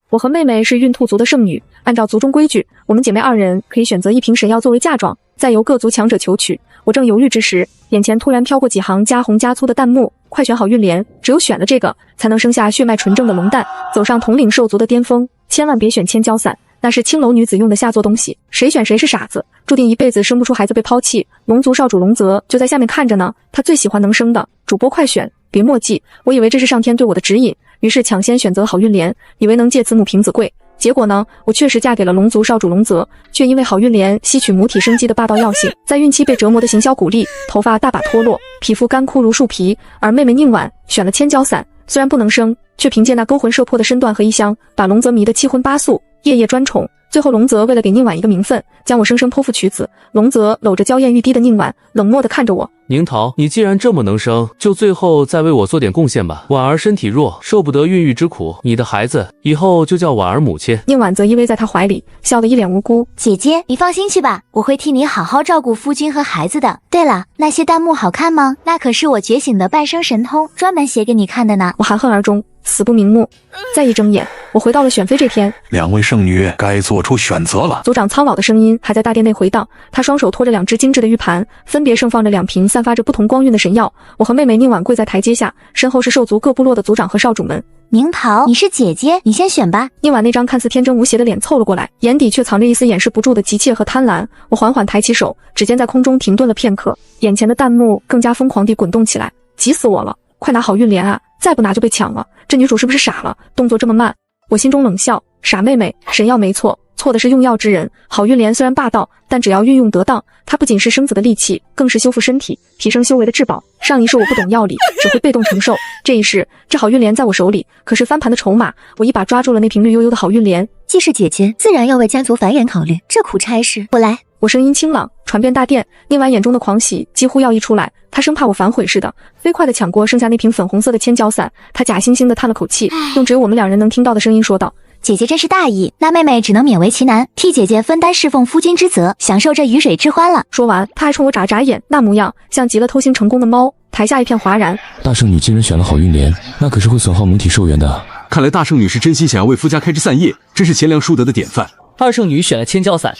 我和妹妹是孕兔族的圣女，按照族中规矩，我们姐妹2人可以选择1瓶神药作为嫁妆，再由各族强者求取。我正犹豫之时，眼前突然飘过几行加红加粗的弹幕：快选好运莲，只有选了这个，才能生下血脉纯正的龙蛋，走上统领兽族的巅峰。千万别选千娇伞，那是青楼女子用的下作东西，谁选谁是傻子，注定一辈子生不出孩子，被抛弃。龙族少主龙泽就在下面看着呢，他最喜欢能生的。主播快选，别墨迹。我以为这是上天对我的指引，于是抢先选择好运莲，以为能借此母凭子贵。结果呢，我确实嫁给了龙族少主龙泽，却因为好运莲吸取母体生机的霸道药性，在孕期被折磨的行销骨立，头发大把脱落，皮肤干枯如树皮。而妹妹宁婉选了千娇伞，虽然不能生，却凭借那勾魂摄魄的身段和衣香，把龙泽迷得7荤8素，夜夜专宠。最后龙泽为了给宁婉一个名分，将我生生剖腹取子。龙泽搂着娇艳欲滴的宁婉，冷漠地看着我。宁桃，你既然这么能生，就最后再为我做点贡献吧。婉儿身体弱，受不得孕育之苦，你的孩子以后就叫婉儿母亲。宁婉则依偎在他怀里，笑得一脸无辜。姐姐，你放心去吧，我会替你好好照顾夫君和孩子的。对了，那些弹幕好看吗？那可是我觉醒的半生神通，专门写给你看的呢。我含恨而终，死不瞑目。再一睁眼，我回到了选妃这天。2位圣女该做出选择了。族长苍老的声音还在大殿内回荡，他双手托着2只精致的玉盘，分别盛放着2瓶散发着不同光晕的神药。我和妹妹宁婉跪在台阶下，身后是兽族各部落的族长和少主们。宁桃，你是姐姐，你先选吧。宁婉那张看似天真无邪的脸凑了过来，眼底却藏着一丝掩饰不住的急切和贪婪。我缓缓抬起手，指尖在空中停顿了片刻，眼前的弹幕更加疯狂地滚动起来。急死我了，快拿好运莲啊，再不拿就被抢了，这女主是不是傻了，动作这么慢。我心中冷笑，傻妹妹，神药没错，错的是用药之人。好运莲虽然霸道，但只要运用得当，它不仅是生子的利器，更是修复身体、提升修为的至宝。上一世我不懂药理，只会被动承受，这一世这好运莲在我手里，可是翻盘的筹码。我一把抓住了那瓶绿油油的好运莲。既是姐姐，自然要为家族繁衍考虑，这苦差事我来。我声音清朗，传遍大殿。宁婉眼中的狂喜几乎要溢出来，她生怕我反悔似的，飞快地抢过剩下那瓶粉红色的千娇伞。她假惺惺地叹了口气，用只有我们2人能听到的声音说道：姐姐真是大意，那妹妹只能勉为其难，替姐姐分担侍奉夫君之责，享受这鱼水之欢了。说完，她还冲我眨眨眼，那模样像极了偷腥成功的猫。台下一片哗然。大圣女既然选了好运莲，那可是会损耗母体寿元的。看来大圣女是真心想要为夫家开枝散叶，真是贤良淑德的典范。2圣女选了千娇伞，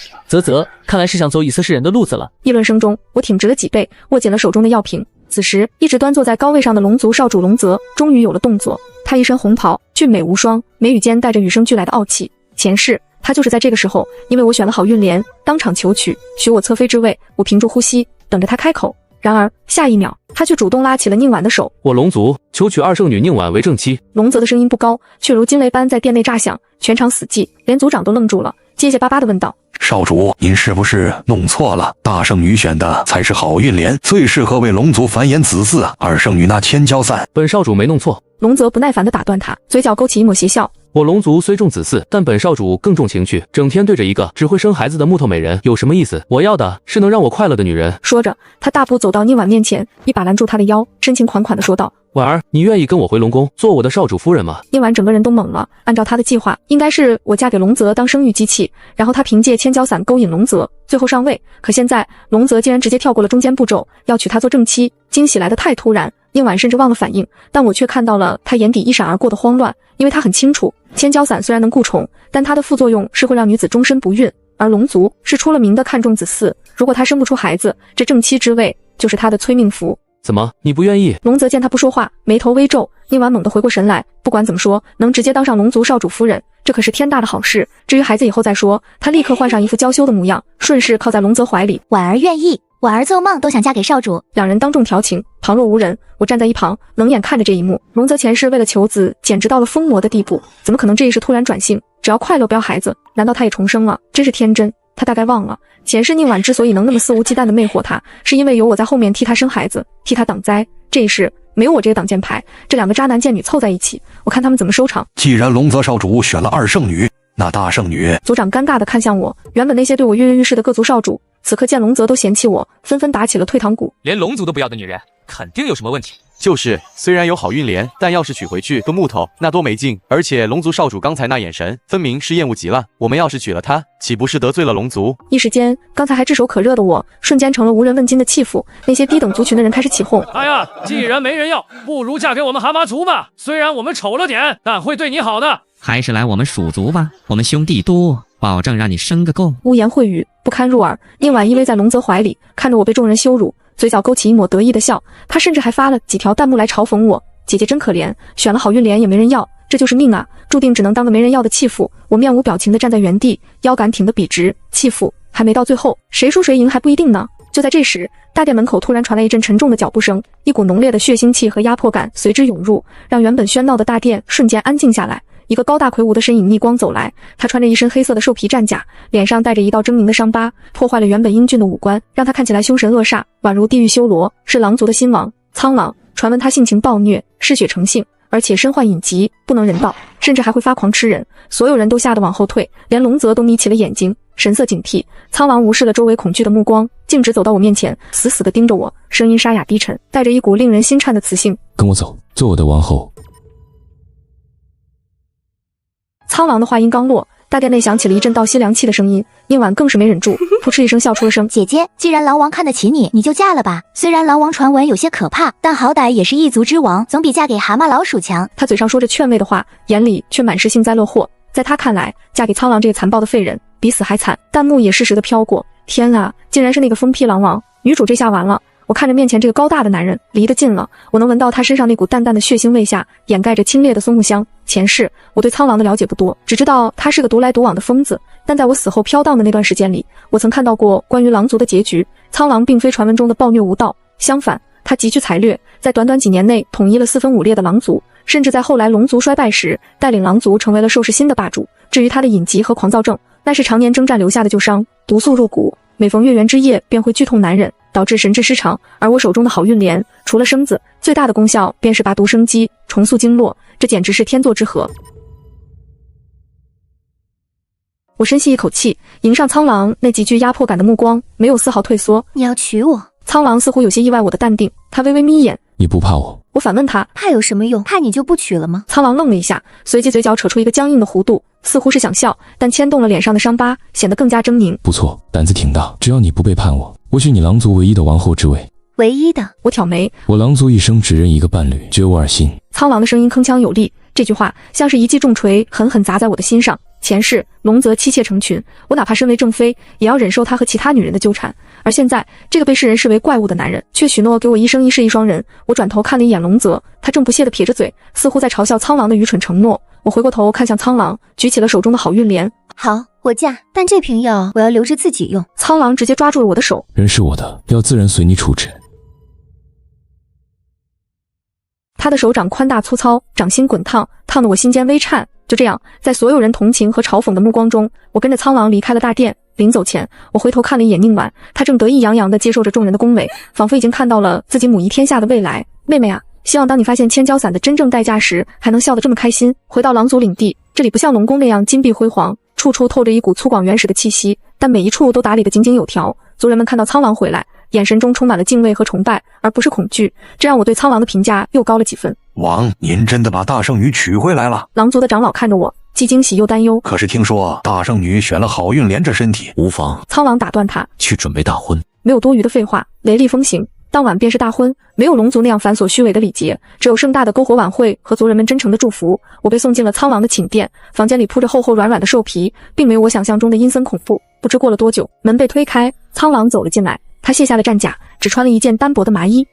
看来是想走以色侍人的路子了。议论声中，我挺直了脊背，握紧了手中的药瓶。此时，一直端坐在高位上的龙族少主龙泽终于有了动作。他一身红袍，俊美无双，眉宇间带着与生俱来的傲气。前世，他就是在这个时候，因为我选了好运莲，当场求娶，许我侧妃之位。我屏住呼吸，等着他开口。然而下一秒，他却主动拉起了宁婉的手。我龙族求娶2圣女宁婉为正妻。龙泽的声音不高，却如惊雷般在殿内炸响，全场死寂，连族长都愣住了，结结巴巴地问道：少主，您是不是弄错了？大圣女选的才是好运莲，最适合为龙族繁衍子嗣。2圣女那千娇伞，本少主没弄错。龙泽不耐烦地打断他，嘴角勾起一抹邪笑。我龙族虽重子嗣，但本少主更重情趣，整天对着一个只会生孩子的木头美人有什么意思？我要的是能让我快乐的女人。说着，他大步走到宁婉面前，一把拦住她的腰，深情款款地说道：婉儿，你愿意跟我回龙宫做我的少主夫人吗？宁婉整个人都懵了，按照她的计划，应该是我嫁给龙泽当生育机器，然后她凭借千娇伞勾引龙泽，最后上位。可现在龙泽竟然直接跳过了中间步骤，要娶她做正妻，惊喜来得太突然，宁婉甚至忘了反应，但我却看到了她眼底一闪而过的慌乱，因为她很清楚，千娇伞虽然能固宠，但它的副作用是会让女子终身不孕，而龙族是出了名的看重子嗣，如果她生不出孩子，这正妻之位就是她的催命符。怎么，你不愿意？龙泽见他不说话，眉头微皱。宁婉猛地回过神来，不管怎么说，能直接当上龙族少主夫人，这可是天大的好事。至于孩子以后再说。他立刻换上一副娇羞的模样，顺势靠在龙泽怀里。婉儿愿意，婉儿做梦都想嫁给少主。2人当众调情，旁若无人。我站在一旁，冷眼看着这一幕。龙泽前世为了求子，简直到了疯魔的地步，怎么可能这一世突然转性？只要快乐不要孩子，难道他也重生了？真是天真。他大概忘了，前世宁婉之所以能那么肆无忌惮地魅惑他，是因为有我在后面替他生孩子，替他挡灾。这一世没有我这个挡箭牌，这2个渣男贱女凑在一起，我看他们怎么收场。既然龙泽少主选了2圣女，那大圣女……族长尴尬地看向我，原本那些对我跃跃欲试的各族少主，此刻见龙泽都嫌弃我，纷纷打起了退堂鼓。连龙族都不要的女人，肯定有什么问题。就是，虽然有好运莲，但要是娶回去个木头，那多没劲。而且龙族少主刚才那眼神，分明是厌恶极了。我们要是娶了她，岂不是得罪了龙族？一时间，刚才还炙手可热的我，瞬间成了无人问津的弃妇。那些低等族群的人开始起哄：哎呀，既然没人要，不如嫁给我们蛤蟆族吧。虽然我们丑了点，但会对你好的。还是来我们蜀族吧，我们兄弟多，保证让你生个够。污言秽语不堪入耳。宁婉依偎在龙泽怀里，看着我被众人羞辱，嘴角勾起一抹得意的笑。他甚至还发了几条弹幕来嘲讽我：姐姐真可怜，选了好运莲也没人要，这就是命啊，注定只能当个没人要的弃妇。我面无表情地站在原地，腰杆挺得笔直。弃妇还没到最后，谁输谁赢还不一定呢。就在这时，大殿门口突然传来一阵沉重的脚步声，一股浓烈的血腥气和压迫感随之涌入，让原本喧闹的大殿瞬间安静下来。一个高大魁梧的身影逆光走来，他穿着一身黑色的兽皮战甲，脸上带着一道狰狞的伤疤，破坏了原本英俊的五官，让他看起来凶神恶煞，宛如地狱修罗。是狼族的新王苍狼，传闻他性情暴虐，嗜血成性，而且身患隐疾，不能人道，甚至还会发狂吃人。所有人都吓得往后退，连龙泽都眯起了眼睛，神色警惕。苍狼无视了周围恐惧的目光，径直走到我面前，死死地盯着我，声音沙哑低沉，带着一股令人心颤的磁性。跟我走，做我的王后。苍狼的话音刚落，大殿内响起了一阵倒吸凉气的声音，宁婉更是没忍住，扑哧一声笑出了声。姐姐，既然狼王看得起你，你就嫁了吧。虽然狼王传闻有些可怕，但好歹也是一族之王，总比嫁给蛤蟆老鼠强。他嘴上说着劝慰的话，眼里却满是幸灾乐祸。在他看来，嫁给苍狼这个残暴的废人，比死还惨。弹幕也适时的飘过，天啊，竟然是那个疯批狼王！女主这下完了。我看着面前这个高大的男人，离得近了，我能闻到他身上那股淡淡的血腥味下掩盖着清冽的松木香。前世我对苍狼的了解不多，只知道他是个独来独往的疯子，但在我死后飘荡的那段时间里，我曾看到过关于狼族的结局。苍狼并非传闻中的暴虐无道，相反，他极具才略，在短短几年内统一了四分五裂的狼族，甚至在后来龙族衰败时，带领狼族成为了收拾新的霸主。至于他的隐疾和狂躁症，那是常年征战留下的旧伤，毒素入骨，每逢月圆之夜便会剧痛难忍，导致神志失常。而我手中的好运莲，除了生子，最大的功效便是拔毒生机，重塑经络，这简直是天作之合。我深吸一口气，迎上苍狼那极具压迫感的目光，没有丝毫退缩。你要娶我？苍狼似乎有些意外我的淡定，他微微眯眼。你不怕我？我反问他，怕有什么用？怕你就不娶了吗？苍狼愣了一下，随即嘴角扯出一个僵硬的弧度，似乎是想笑，但牵动了脸上的伤疤，显得更加狰狞。不错，胆子挺大，只要你不背叛我，我许你狼族唯一的王后之位。唯一的？我挑眉，我狼族一生只认一个伴侣，绝无二心。苍狼的声音铿锵有力，这句话像是一记重锤，狠狠砸在我的心上。前世龙泽妻妾成群，我哪怕身为正妃，也要忍受他和其他女人的纠缠。而现在，这个被世人视为怪物的男人，却许诺给我一生一世一双人。我转头看了一眼龙泽，他正不屑地撇着嘴，似乎在嘲笑苍狼的愚蠢承诺。我回过头看向苍狼，举起了手中的好运莲。好，我嫁，但这瓶药我要留着自己用。苍狼直接抓住了我的手，人是我的，要自然随你处置。他的手掌宽大粗糙，掌心滚烫，烫得我心间微颤。就这样，在所有人同情和嘲讽的目光中，我跟着苍狼离开了大殿。临走前，我回头看了一眼宁婉，她正得意洋洋地接受着众人的恭维，仿佛已经看到了自己母仪天下的未来。妹妹啊，希望当你发现千焦伞的真正代价时，还能笑得这么开心。回到狼族领地，这里不像龙宫那样金碧辉煌，处处透着一股粗犷原始的气息，但每一处都打理得井井有条。族人们看到苍狼回来，眼神中充满了敬畏和崇拜，而不是恐惧，这让我对苍狼的评价又高了几分。王，您真的把大圣女娶回来了？狼族的长老看着我，既惊喜又担忧。可是听说大圣女选了好运莲这身体，无妨。苍狼打断他，去准备大婚。没有多余的废话，雷厉风行。当晚便是大婚，没有龙族那样繁琐虚伪的礼节，只有盛大的篝火晚会和族人们真诚的祝福。我被送进了苍狼的寝殿，房间里铺着厚厚软软的兽皮，并没有我想象中的阴森恐怖。不知过了多久，门被推开，苍狼走了进来，他卸下了战甲，只穿了一件单薄的麻衣。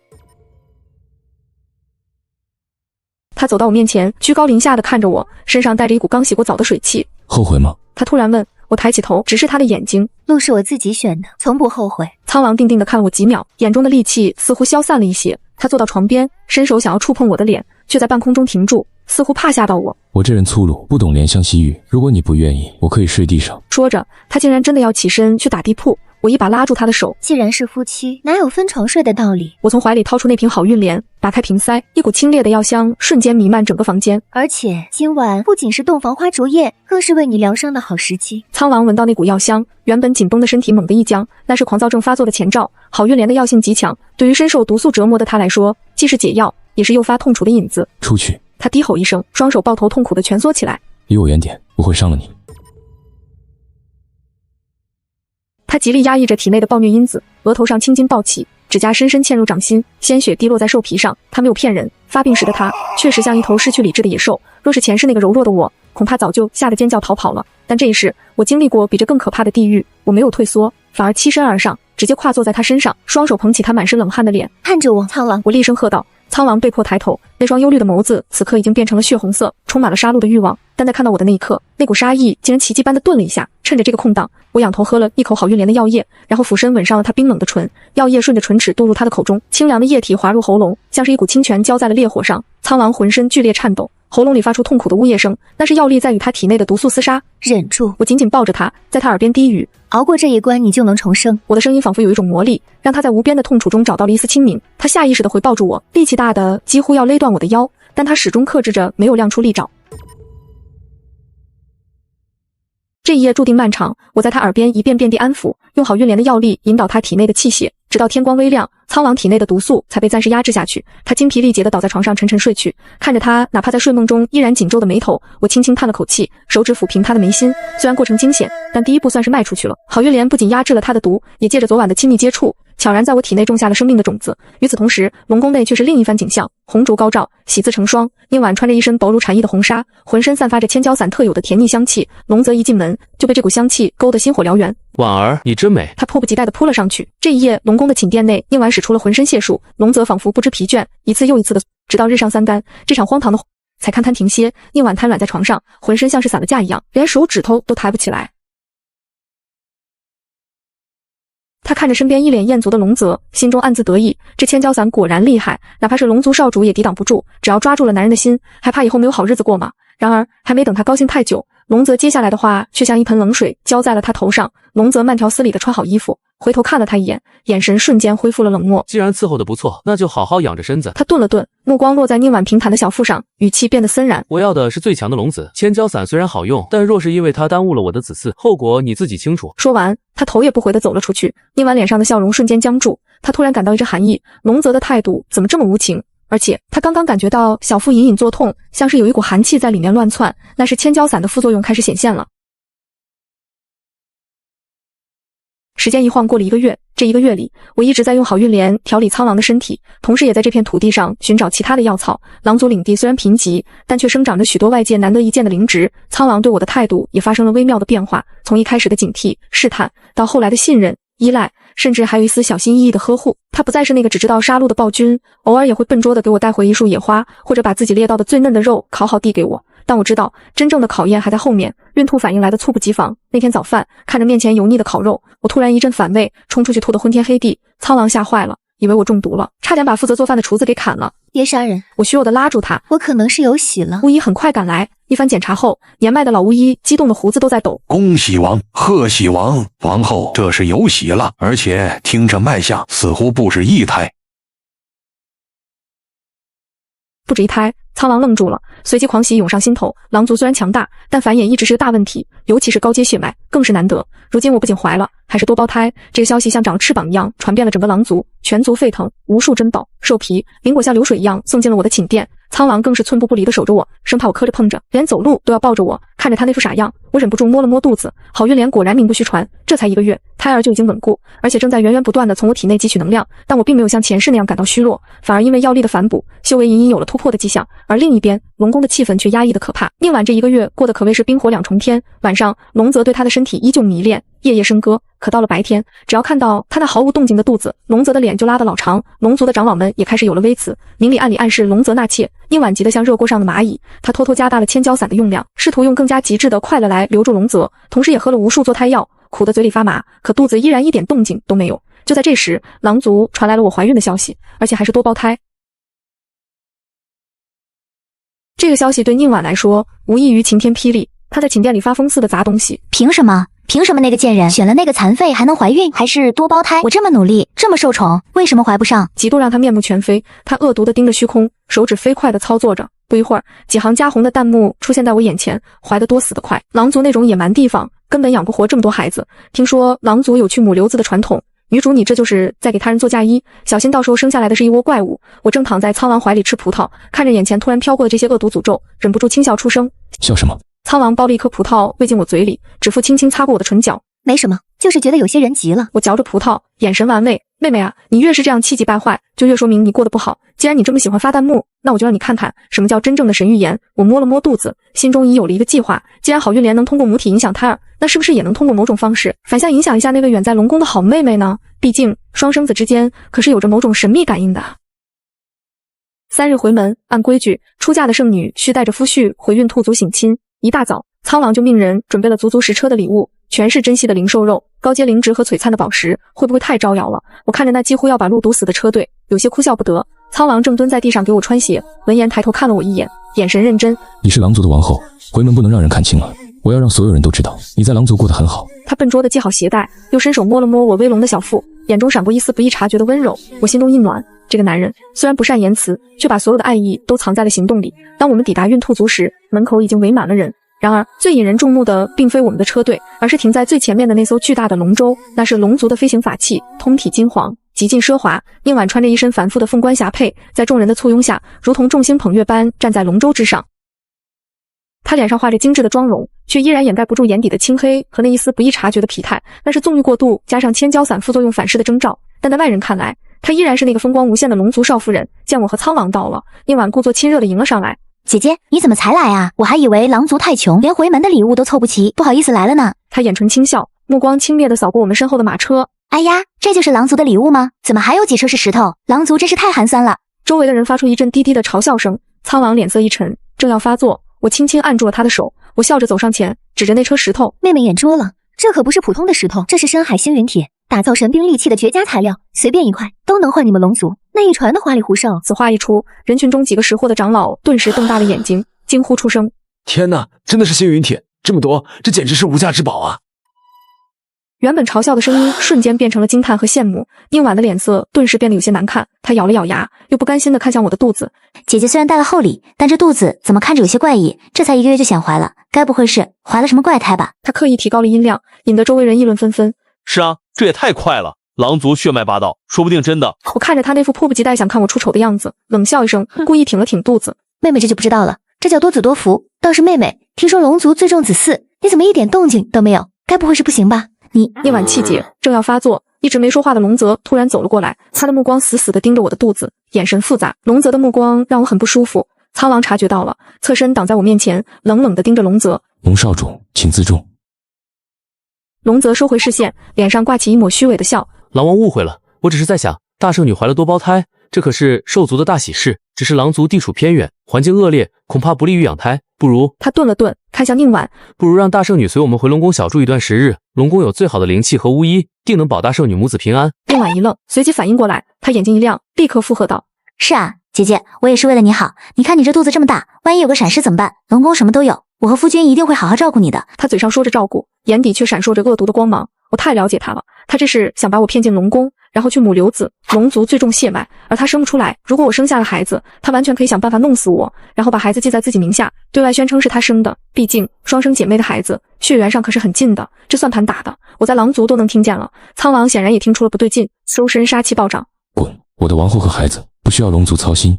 他走到我面前，居高临下的看着我，身上带着一股刚洗过澡的水汽。后悔吗？他突然问。我抬起头，直视他的眼睛。路是我自己选的，从不后悔。苍狼定定地看了我几秒，眼中的戾气似乎消散了一些。他坐到床边，伸手想要触碰我的脸，却在半空中停住，似乎怕吓到我。我这人粗鲁，不懂怜香惜玉，如果你不愿意，我可以睡地上。说着，他竟然真的要起身去打地铺。我一把拉住他的手，既然是夫妻，哪有分床睡的道理？我从怀里掏出那瓶好运莲，打开瓶塞，一股清冽的药香瞬间弥漫整个房间。而且今晚不仅是洞房花烛夜，更是为你疗伤的好时机。苍狼闻到那股药香，原本紧绷的身体猛地一僵，那是狂躁症发作的前兆。好运莲的药性极强，对于深受毒素折磨的他来说，既是解药，也是诱发痛楚的引子。出去！他低吼一声，双手抱头痛苦地蜷缩起来。离我远点，我会伤了你。他极力压抑着体内的暴虐因子，额头上青筋暴起，指甲深深嵌入掌心，鲜血滴落在兽皮上。他没有骗人，发病时的他确实像一头失去理智的野兽。若是前世那个柔弱的我，恐怕早就吓得尖叫逃跑了。但这一世，我经历过比这更可怕的地狱，我没有退缩，反而欺身而上，直接跨坐在他身上，双手捧起他满是冷汗的脸。看着我，苍狼！我厉声喝道。苍狼被迫抬头，那双幽绿的眸子此刻已经变成了血红色，充满了杀戮的欲望。但在看到我的那一刻，那股杀意竟然奇迹般的顿了一下。趁着这个空档，我仰头喝了一口好运莲的药液，然后俯身吻上了他冰冷的唇。药液顺着唇齿渡入他的口中，清凉的液体滑入喉咙，像是一股清泉浇在了烈火上。苍狼浑身剧烈颤抖，喉咙里发出痛苦的呜咽声，那是药力在与他体内的毒素厮杀。忍住！我紧紧抱着他，在他耳边低语：熬过这一关，你就能重生。我的声音仿佛有一种魔力，让他在无边的痛楚中找到了一丝清明。他下意识地回抱住我，力气大的几乎要勒断我的腰，但他始终克制着，没有亮出利爪。这一夜注定漫长，我在他耳边一遍遍地安抚，用好运莲的药力引导他体内的气血，直到天光微亮，苍狼体内的毒素才被暂时压制下去。他精疲力竭地倒在床上沉沉睡去，看着他哪怕在睡梦中依然紧皱的眉头，我轻轻叹了口气，手指抚平他的眉心。虽然过程惊险，但第一步算是迈出去了。好运莲不仅压制了他的毒，也借着昨晚的亲密接触，悄然在我体内种下了生命的种子。与此同时，龙宫内却是另一番景象，红烛高照，喜字成双。宁婉穿着一身薄如蝉翼的红纱，浑身散发着千椒伞特有的甜腻香气。龙泽一进门就被这股香气勾得心火燎原。婉儿，你真美！他迫不及待地扑了上去。这一夜，龙宫的寝殿内，宁婉使出了浑身解数，龙泽仿佛不知疲倦，一次又一次的，直到日上三竿，这场荒唐的才堪堪停歇。宁婉瘫软在床上，浑身像是散了架一样，连手指头都抬不起来。他看着身边一脸艳足的龙泽，心中暗自得意，这千椒伞果然厉害，哪怕是龙族少主也抵挡不住，只要抓住了男人的心，还怕以后没有好日子过吗？然而还没等他高兴太久，龙泽接下来的话却像一盆冷水浇在了他头上。龙泽慢条斯理地穿好衣服，回头看了他一眼，眼神瞬间恢复了冷漠。既然伺候的不错，那就好好养着身子。他顿了顿，目光落在宁婉平坦的小腹上，语气变得森然。我要的是最强的龙子，千椒伞虽然好用，但若是因为它耽误了我的子嗣，后果你自己清楚。说完，他头也不回地走了出去。宁婉脸上的笑容瞬间僵住，他突然感到一阵寒意，龙泽的态度怎么这么无情？而且他刚刚感觉到小腹隐隐作痛，像是有一股寒气在里面乱窜，那是千椒伞的副作用开始显现了。时间一晃过了1个月，这1个月里，我一直在用好运莲调理苍狼的身体，同时也在这片土地上寻找其他的药草。狼族领地虽然贫瘠，但却生长着许多外界难得一见的灵植。苍狼对我的态度也发生了微妙的变化，从一开始的警惕、试探，到后来的信任、依赖，甚至还有一丝小心翼翼的呵护。他不再是那个只知道杀戮的暴君，偶尔也会笨拙地给我带回一束野花，或者把自己猎到的最嫩的肉烤好递给我。但我知道，真正的考验还在后面。孕吐反应来的猝不及防。那天早饭，看着面前油腻的烤肉，我突然一阵反胃，冲出去吐得昏天黑地。苍狼吓坏了，以为我中毒了，差点把负责做饭的厨子给砍了。别杀人！我虚弱地拉住他。我可能是有喜了。巫医很快赶来，一番检查后，年迈的老巫医激动的胡子都在抖。恭喜王，贺喜王，王后这是有喜了，而且听这脉象，似乎不止一胎。不止一胎，苍狼愣住了，随即狂喜涌上心头。狼族虽然强大，但繁衍一直是个大问题，尤其是高阶血脉更是难得。如今我不仅怀了，还是多胞胎，这个消息像长了翅膀一样传遍了整个狼族，全族沸腾，无数珍宝、兽皮、灵果像流水一样送进了我的寝殿。苍狼更是寸步不离地守着我，生怕我磕着碰着，连走路都要抱着我。看着他那副傻样，我忍不住摸了摸肚子。好运莲果然名不虚传，这才1个月，胎儿就已经稳固，而且正在源源不断地从我体内汲取能量。但我并没有像前世那样感到虚弱，反而因为药力的反哺，修为隐隐有了突破的迹象。而另一边，龙宫的气氛却压抑得可怕。宁婉这1个月过得可谓是冰火两重天。晚上，龙泽对他的身体依旧迷恋，夜夜笙歌。可到了白天，只要看到他那毫无动静的肚子，龙泽的脸就拉得老长。龙族的长老们也开始有了微词，明里暗里暗示龙泽纳妾。宁婉急得像热锅上的蚂蚁，他偷偷加大了千椒伞的用量，试图用更加极致的快乐来留住龙泽，同时也喝了无数做胎药，苦得嘴里发麻，可肚子依然一点动静都没有。就在这时，狼族传来了我怀孕的消息，而且还是多胞胎。这个消息对宁婉来说无异于晴天霹雳，她在寝殿里发疯似的砸东西。凭什么？凭什么那个贱人选了那个残废还能怀孕，还是多胞胎？我这么努力，这么受宠，为什么怀不上？极度让他面目全非，他恶毒地盯着虚空，手指飞快地操作着。不一会儿，几行加红的弹幕出现在我眼前，怀得多死得快。狼族那种野蛮地方根本养不活这么多孩子，听说狼族有去母瘤子的传统。女主，你这就是在给他人做嫁衣，小心到时候生下来的是一窝怪物。我正躺在苍狼怀里吃葡萄，看着眼前突然飘过的这些恶毒诅咒，忍不住轻笑出声。笑什么？苍狼剥了一颗葡萄喂进我嘴里，指腹轻轻擦过我的唇角。没什么，就是觉得有些人急了。我嚼着葡萄，眼神玩味。妹妹啊，你越是这样气急败坏，就越说明你过得不好。既然你这么喜欢发弹幕，那我就让你看看什么叫真正的神预言。我摸了摸肚子，心中已有了一个计划。既然好运莲能通过母体影响胎儿，那是不是也能通过某种方式反向影响一下那位远在龙宫的好妹妹呢？毕竟双生子之间可是有着某种神秘感应的。3日回门，按规矩，出嫁的圣女需带着夫婿回孕兔族省亲。一大早，苍狼就命人准备了足足10车的礼物，全是珍稀的灵兽肉、高阶灵植和璀璨的宝石，会不会太招摇了？我看着那几乎要把路堵死的车队，有些哭笑不得。苍狼正蹲在地上给我穿鞋，闻言抬头看了我一眼，眼神认真。你是狼族的王后，回门不能让人看清了，我要让所有人都知道你在狼族过得很好。他笨拙地系好鞋带，又伸手摸了摸我微隆的小腹，眼中闪过一丝不易察觉的温柔。我心中一暖，这个男人虽然不善言辞，却把所有的爱意都藏在了行动里。当我们抵达孕兔族时，门口已经围满了人。然而最引人注目的并非我们的车队，而是停在最前面的那艘巨大的龙舟，那是龙族的飞行法器，通体金黄，极尽奢华。宁婉穿着一身繁复的凤冠霞帔，在众人的簇拥下，如同众星捧月般站在龙舟之上。他脸上画着精致的妆容，却依然掩盖不住眼底的青黑和那一丝不易察觉的疲态，那是纵欲过度加上千焦散副作用反噬的征兆。但在外人看来，她依然是那个风光无限的龙族少夫人。见我和苍狼到了，宁婉故作亲热地迎了上来。姐姐，你怎么才来啊？我还以为狼族太穷，连回门的礼物都凑不齐，不好意思来了呢。他眼唇轻笑，目光轻蔑地扫过我们身后的马车。哎呀，这就是狼族的礼物吗？怎么还有几车是石头？狼族真是太寒酸了。周围的人发出一阵低低的嘲笑声。苍狼脸色一沉，正要发作，我轻轻按住了他的手。我笑着走上前，指着那车石头。妹妹眼拙了，这可不是普通的石头，这是深海星云铁，打造神兵利器的绝佳材料，随便一块都能换你们龙族那一船的花里胡哨。此话一出，人群中几个识货的长老顿时瞪大了眼睛，惊呼出声。天哪，真的是星云铁，这么多，这简直是无价之宝啊！原本嘲笑的声音瞬间变成了惊叹和羡慕，宁婉的脸色顿时变得有些难看，她咬了咬牙，又不甘心地看向我的肚子。姐姐虽然带了厚礼，但这肚子怎么看着有些怪异，这才1个月就想怀了，该不会是怀了什么怪胎吧？她刻意提高了音量，引得周围人议论纷纷。是啊，这也太快了，狼族血脉霸道，说不定真的。我看着她那副迫不及待想看我出丑的样子，冷笑一声，故意挺了挺肚子。妹妹这就不知道了，这叫多子多福。倒是妹妹，听说龙族最重子嗣，你怎么一点动静都没有？该不会是不行吧？宁婉气结正要发作，一直没说话的龙泽突然走了过来，他的目光死死地盯着我的肚子，眼神复杂。龙泽的目光让我很不舒服。苍狼察觉到了，侧身挡在我面前，冷冷地盯着龙泽。龙少主，请自重。龙泽收回视线，脸上挂起一抹虚伪的笑。狼王误会了，我只是在想，大圣女怀了多胞胎，这可是兽族的大喜事，只是狼族地处偏远，环境恶劣，恐怕不利于养胎，不如……他顿了顿，看向宁婉，不如让大圣女随我们回龙宫小住一段时日，龙宫有最好的灵气和巫医，定能保大圣女母子平安。宁婉一愣，随即反应过来，她眼睛一亮，立刻附和道：是啊，姐姐，我也是为了你好，你看你这肚子这么大，万一有个闪失怎么办？龙宫什么都有，我和夫君一定会好好照顾你的。他嘴上说着照顾，眼底却闪烁着恶毒的光芒。我太了解他了，他这是想把我骗进龙宫，然后去母流子。龙族最重血脉，而他生不出来，如果我生下了孩子，他完全可以想办法弄死我，然后把孩子记在自己名下，对外宣称是他生的。毕竟双生姐妹的孩子血缘上可是很近的，这算盘打的我在狼族都能听见了。苍狼显然也听出了不对劲，收身杀气暴涨。滚！我的王后和孩子不需要龙族操心。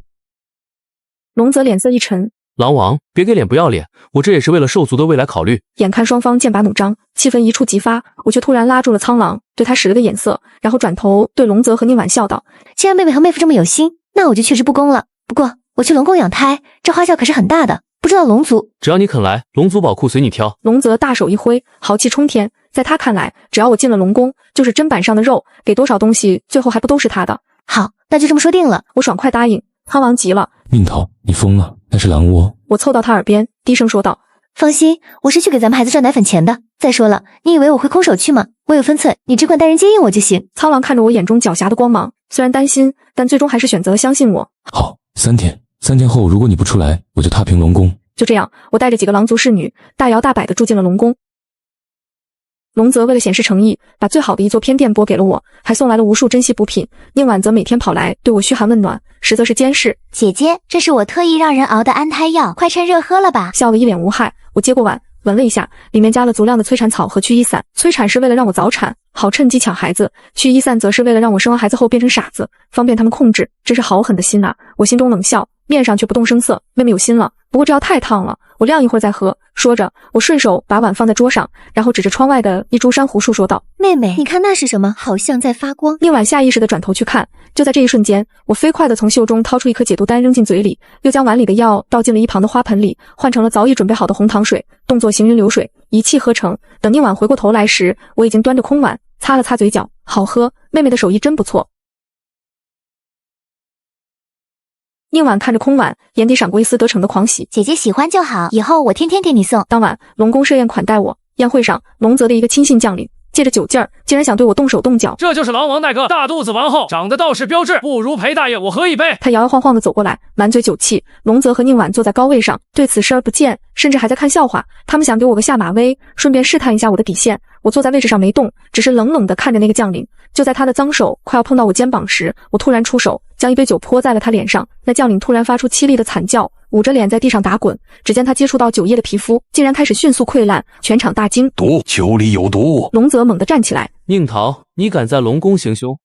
龙泽脸色一沉，狼王，别给脸不要脸，我这也是为了兽族的未来考虑。眼看双方剑拔弩张，气氛一触即发，我却突然拉住了苍狼，对他使了个眼色，然后转头对龙泽和宁婉笑道：既然妹妹和妹夫这么有心，那我就确实不公了。不过我去龙宫养胎，这花销可是很大的，不知道龙族……只要你肯来，龙族宝库随你挑。龙泽大手一挥，豪气冲天，在他看来，只要我进了龙宫，就是砧板上的肉，给多少东西，最后还不都是他的。好，那就这么说定了。我爽快答应。苍狼急了：命桃，你疯了，那是狼窝。我凑到他耳边低声说道：放心，我是去给咱们孩子赚奶粉钱的。再说了，你以为我会空手去吗？我有分寸，你只管带人接应我就行。苍狼看着我眼中狡黠的光芒，虽然担心，但最终还是选择了相信我。好，3天后如果你不出来，我就踏平龙宫。就这样，我带着几个狼族侍女，大摇大摆地住进了龙宫。龙泽为了显示诚意，把最好的一座偏殿拨给了我，还送来了无数珍稀补品。宁婉则每天跑来对我嘘寒问暖，实则是监视。姐姐，这是我特意让人熬的安胎药，快趁热喝了吧。笑得一脸无害，我接过碗闻了一下，里面加了足量的催产草和祛医散。催产是为了让我早产，好趁机抢孩子；祛医散则是为了让我生完孩子后变成傻子，方便他们控制。真是好狠的心啊！我心中冷笑，面上却不动声色。妹妹有心了，不过这药太烫了，我晾一会儿再喝。说着，我顺手把碗放在桌上，然后指着窗外的一株珊瑚树说道：妹妹，你看那是什么？好像在发光。宁婉下意识地转头去看，就在这一瞬间，我飞快地从袖中掏出一颗解毒丹扔进嘴里，又将碗里的药倒进了一旁的花盆里，换成了早已准备好的红糖水，动作行云流水，一气呵成。等宁婉回过头来时，我已经端着空碗，擦了擦嘴角，好喝，妹妹的手艺真不错。宁婉看着空碗，眼底闪过一丝得逞的狂喜。姐姐喜欢就好，以后我天天给你送。当晚，龙宫设宴款待我。宴会上，龙泽的一个亲信将领借着酒劲儿，竟然想对我动手动脚。这就是狼王那个大肚子王后，长得倒是标致，不如裴大爷我喝一杯。他摇摇晃晃地走过来，满嘴酒气。龙泽和宁婉坐在高位上，对此视而不见，甚至还在看笑话。他们想给我个下马威，顺便试探一下我的底线。我坐在位置上没动，只是冷冷地看着那个将领。就在他的脏手快要碰到我肩膀时，我突然出手，将一杯酒泼在了他脸上。那将领突然发出凄厉的惨叫，捂着脸在地上打滚。只见他接触到酒液的皮肤，竟然开始迅速溃烂，全场大惊。毒，酒里有毒！龙泽猛地站起来。宁桃，你敢在龙宫行凶？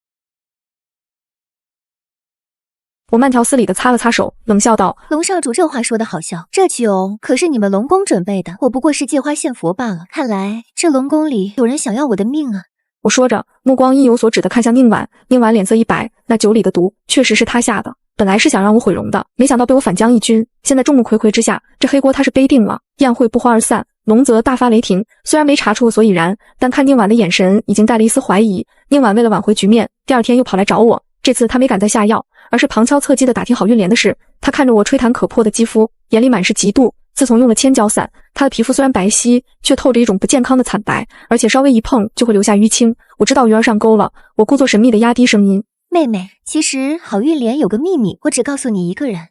我慢条斯理地擦了擦手，冷笑道：龙少主这话说的好笑，这酒可是你们龙宫准备的，我不过是借花献佛罢了。看来这龙宫里有人想要我的命啊！我说着，目光意有所指地看向宁婉。宁婉脸色一白，那酒里的毒确实是他下的，本来是想让我毁容的，没想到被我反将一军。现在众目睽睽之下，这黑锅他是背定了。宴会不欢而散，龙泽大发雷霆，虽然没查出个所以然，但看宁婉的眼神已经带了一丝怀疑。宁婉为了挽回局面，第二天又跑来找我，这次他没敢再下药，而是旁敲侧击地打听好运莲的事。他看着我吹弹可破的肌肤，眼里满是嫉妒。自从用了千角散，他的皮肤虽然白皙，却透着一种不健康的惨白，而且稍微一碰就会留下淤青。我知道鱼儿上钩了，我故作神秘地压低声音：妹妹，其实好运莲有个秘密，我只告诉你一个人。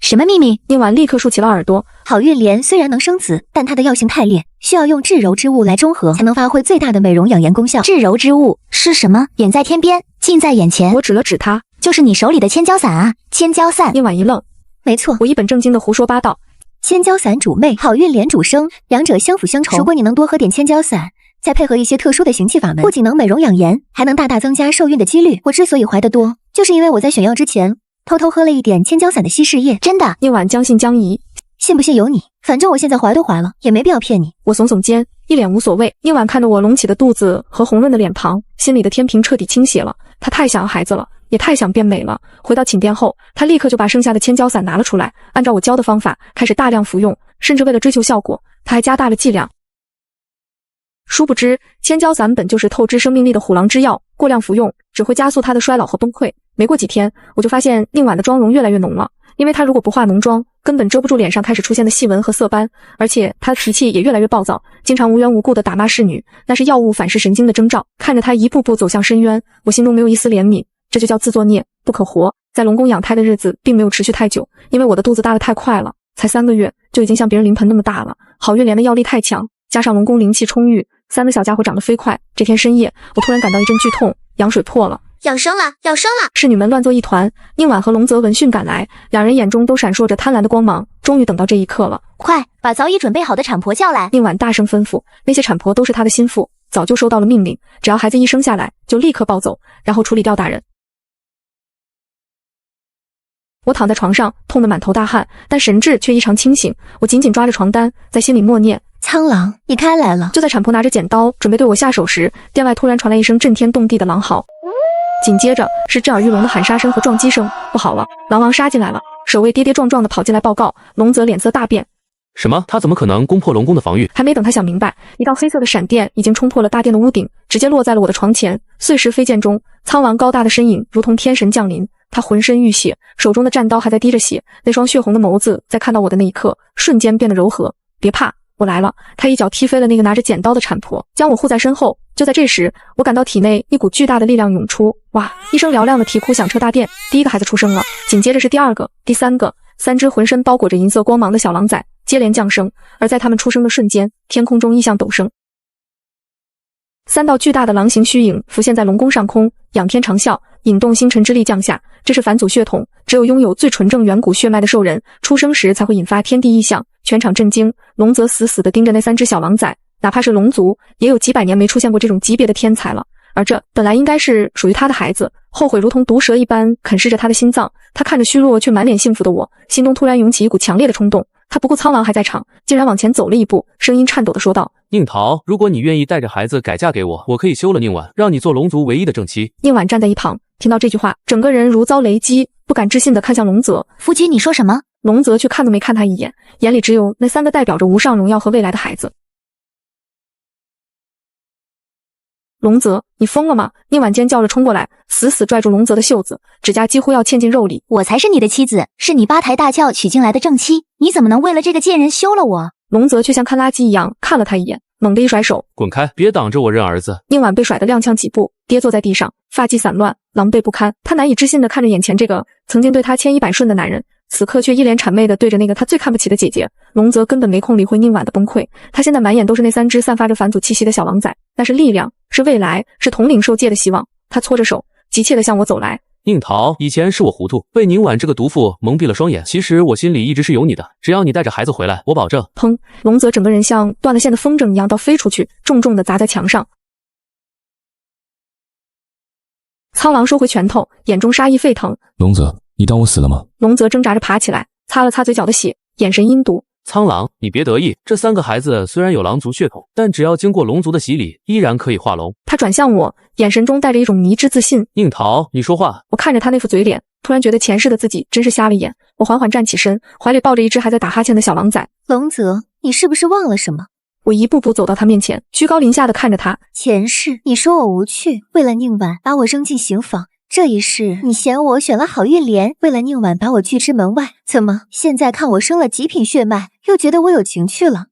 什么秘密？宁婉立刻竖起了耳朵。好运莲虽然能生子，但它的药性太烈，需要用至柔之物来中和，才能发挥最大的美容养颜功效。至柔之物是什么？远在天边，近在眼前。我指了指他，就是你手里的千胶散啊！千胶散。宁婉一愣，没错，我一本正经的胡说八道。千胶散主媚，好运莲主生，两者相辅相成。如果你能多喝点千胶散，再配合一些特殊的行气法门，不仅能美容养颜，还能大大增加受孕的几率。我之所以怀得多，就是因为我在选药之前偷偷喝了一点千胶散的稀释液。真的？宁婉将信将疑，信不信由你，反正我现在怀都怀了，也没必要骗你。我耸耸肩，一脸无所谓。宁婉看着我隆起的肚子和红润的脸庞，心里的天平彻底倾斜了。她太想要孩子了，也太想变美了。回到寝殿后，她立刻就把剩下的千胶散拿了出来，按照我教的方法开始大量服用，甚至为了追求效果，她还加大了剂量。殊不知，千胶散本就是透支生命力的虎狼之药，过量服用只会加速她的衰老和崩溃。没过几天，我就发现宁婉的妆容越来越浓了，因为她如果不化浓妆，根本遮不住脸上开始出现的细纹和色斑，而且她的脾气也越来越暴躁，经常无缘无故的打骂侍女，那是药物反噬神经的征兆。看着她一步步走向深渊，我心中没有一丝怜悯，这就叫自作孽不可活。在龙宫养胎的日子并没有持续太久，因为我的肚子大得太快了，才3个月就已经像别人临盆那么大了。好运莲的药力太强，加上龙宫灵气充裕，3个小家伙长得飞快。这天深夜，我突然感到一阵剧痛，羊水破了。要生了，要生了！侍女们乱作一团，宁婉和龙泽闻讯赶来，两人眼中都闪烁着贪婪的光芒。终于等到这一刻了，快把早已准备好的产婆叫来！宁婉大声吩咐，那些产婆都是她的心腹，早就收到了命令，只要孩子一生下来，就立刻抱走，然后处理掉大人。我躺在床上，痛得满头大汗，但神志却异常清醒。我紧紧抓着床单，在心里默念：苍狼，你开来了！就在产婆拿着剪刀准备对我下手时，殿外突然传来一声震天动地的狼嚎，紧接着是震耳欲聋的喊杀声和撞击声。不好了，狼王杀进来了！守卫跌跌撞撞地跑进来报告。龙泽脸色大变。什么？他怎么可能攻破龙宫的防御？还没等他想明白，一道黑色的闪电已经冲破了大殿的屋顶，直接落在了我的床前。碎石飞溅中，苍王高大的身影如同天神降临，他浑身浴血，手中的战刀还在滴着血，那双血红的眸子在看到我的那一刻瞬间变得柔和。别怕，我来了！他一脚踢飞了那个拿着剪刀的产婆，将我护在身后。就在这时，我感到体内一股巨大的力量涌出，哇！一声嘹亮的啼哭响彻大殿，第一个孩子出生了，紧接着是第二个、第三个，3只浑身包裹着银色光芒的小狼崽接连降生。而在他们出生的瞬间，天空中异象陡生，3道巨大的狼形虚影浮现在龙宫上空，仰天长啸，引动星辰之力降下。这是返祖血统，只有拥有最纯正远古血脉的兽人，出生时才会引发天地异象。全场震惊，龙泽死死地盯着那3只小狼崽，哪怕是龙族，也有几百年没出现过这种级别的天才了。而这本来应该是属于他的孩子，后悔如同毒蛇一般啃噬着他的心脏。他看着虚弱却满脸幸福的我，心中突然涌起一股强烈的冲动。他不顾苍狼还在场，竟然往前走了一步，声音颤抖地说道：宁桃，如果你愿意带着孩子改嫁给我，我可以休了宁婉，让你做龙族唯一的正妻。宁婉站在一旁，听到这句话，整个人如遭雷击，不敢置信地看向龙泽。夫君，你说什么？龙泽却看都没看他一眼，眼里只有那3个代表着无上荣耀和未来的孩子。龙泽，你疯了吗？宁婉尖叫着冲过来，死死拽住龙泽的袖子，指甲几乎要嵌进肉里。我才是你的妻子，是你八抬大轿娶进来的正妻，你怎么能为了这个贱人休了我？龙泽却像看垃圾一样看了他一眼，猛地一甩手，滚开，别挡着我认儿子。宁婉被甩得踉跄几步，跌坐在地上，发髻散乱，狼狈不堪。他难以置信地看着眼前这个曾经对他千依百顺的男人，此刻却一脸谄媚地对着那个他最看不起的姐姐。龙泽根本没空理会宁婉的崩溃，他现在满眼都是那3只散发着返祖气息的小狼崽，那是力量，是未来，是统领兽界的希望。他搓着手，急切地向我走来。宁桃，以前是我糊涂，被宁婉这个毒妇蒙蔽了双眼，其实我心里一直是有你的，只要你带着孩子回来，我保证。砰！龙泽整个人像断了线的风筝一样倒飞出去，重重地砸在墙上。苍狼收回拳头，眼中杀意沸腾。龙泽，你当我死了吗？龙泽挣扎着爬起来，擦了擦嘴角的血，眼神阴毒。苍狼，你别得意，这3个孩子虽然有狼族血统，但只要经过龙族的洗礼，依然可以化龙。他转向我，眼神中带着一种迷之自信。宁桃，你说话。我看着他那副嘴脸，突然觉得前世的自己真是瞎了眼。我缓缓站起身，怀里抱着一只还在打哈欠的小狼崽。龙泽，你是不是忘了什么？我一步步走到他面前，居高临下的看着他。前世你说我无趣，为了宁婉把我扔进刑房。这一世，你嫌我选了好运莲，为了宁婉把我拒之门外。怎么，现在看我生了极品血脉，又觉得我有情趣了？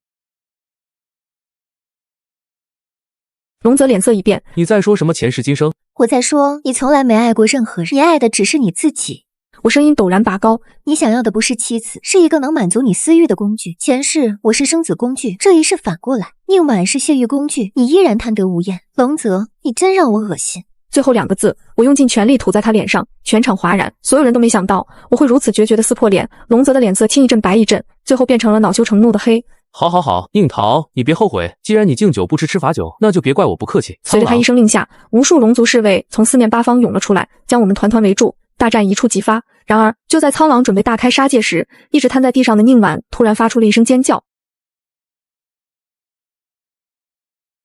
龙泽脸色一变，你在说什么前世今生？我在说，你从来没爱过任何人，你爱的只是你自己。我声音陡然拔高，你想要的不是妻子，是一个能满足你私欲的工具。前世我是生子工具，这一世反过来，宁婉是泄欲工具，你依然贪得无厌。龙泽，你真让我恶心。最后2个字，我用尽全力吐在他脸上，全场哗然，所有人都没想到我会如此决绝地撕破脸。龙泽的脸色青一阵白一阵，最后变成了恼羞成怒的黑。好，宁桃，你别后悔，既然你敬酒不吃吃罚酒，那就别怪我不客气。随着他一声令下，无数龙族侍卫从4面8方涌了出来，将我们团团围住，大战一触即发。然而就在苍狼准备大开杀戒时，一直瘫在地上的宁婉突然发出了一声尖叫。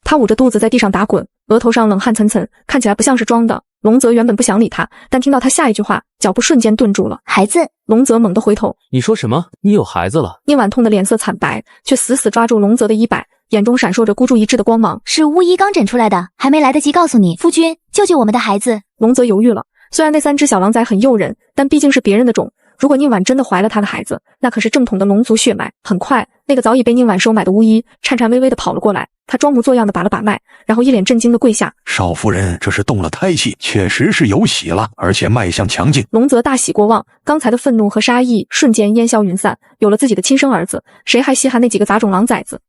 他捂着肚子在地上打滚，额头上冷汗涔涔，看起来不像是装的。龙泽原本不想理他，但听到他下一句话，脚步瞬间顿住了。孩子！龙泽猛地回头。你说什么？你有孩子了？宁婉痛得脸色惨白，却死死抓住龙泽的衣摆，眼中闪烁着孤注一掷的光芒。是巫医刚诊出来的，还没来得及告诉你。夫君，救救我们的孩子！龙泽犹豫了，虽然那3只小狼崽很诱人，但毕竟是别人的种。如果宁婉真的怀了他的孩子，那可是正统的龙族血脉。很快，那个早已被宁婉收买的巫医颤颤巍巍地跑了过来，他装模作样地把了把脉，然后一脸震惊地跪下。少夫人，这是动了胎气，确实是有喜了，而且脉象强劲。龙泽大喜过望，刚才的愤怒和杀意瞬间烟消云散，有了自己的亲生儿子，谁还稀罕那几个杂种狼崽子？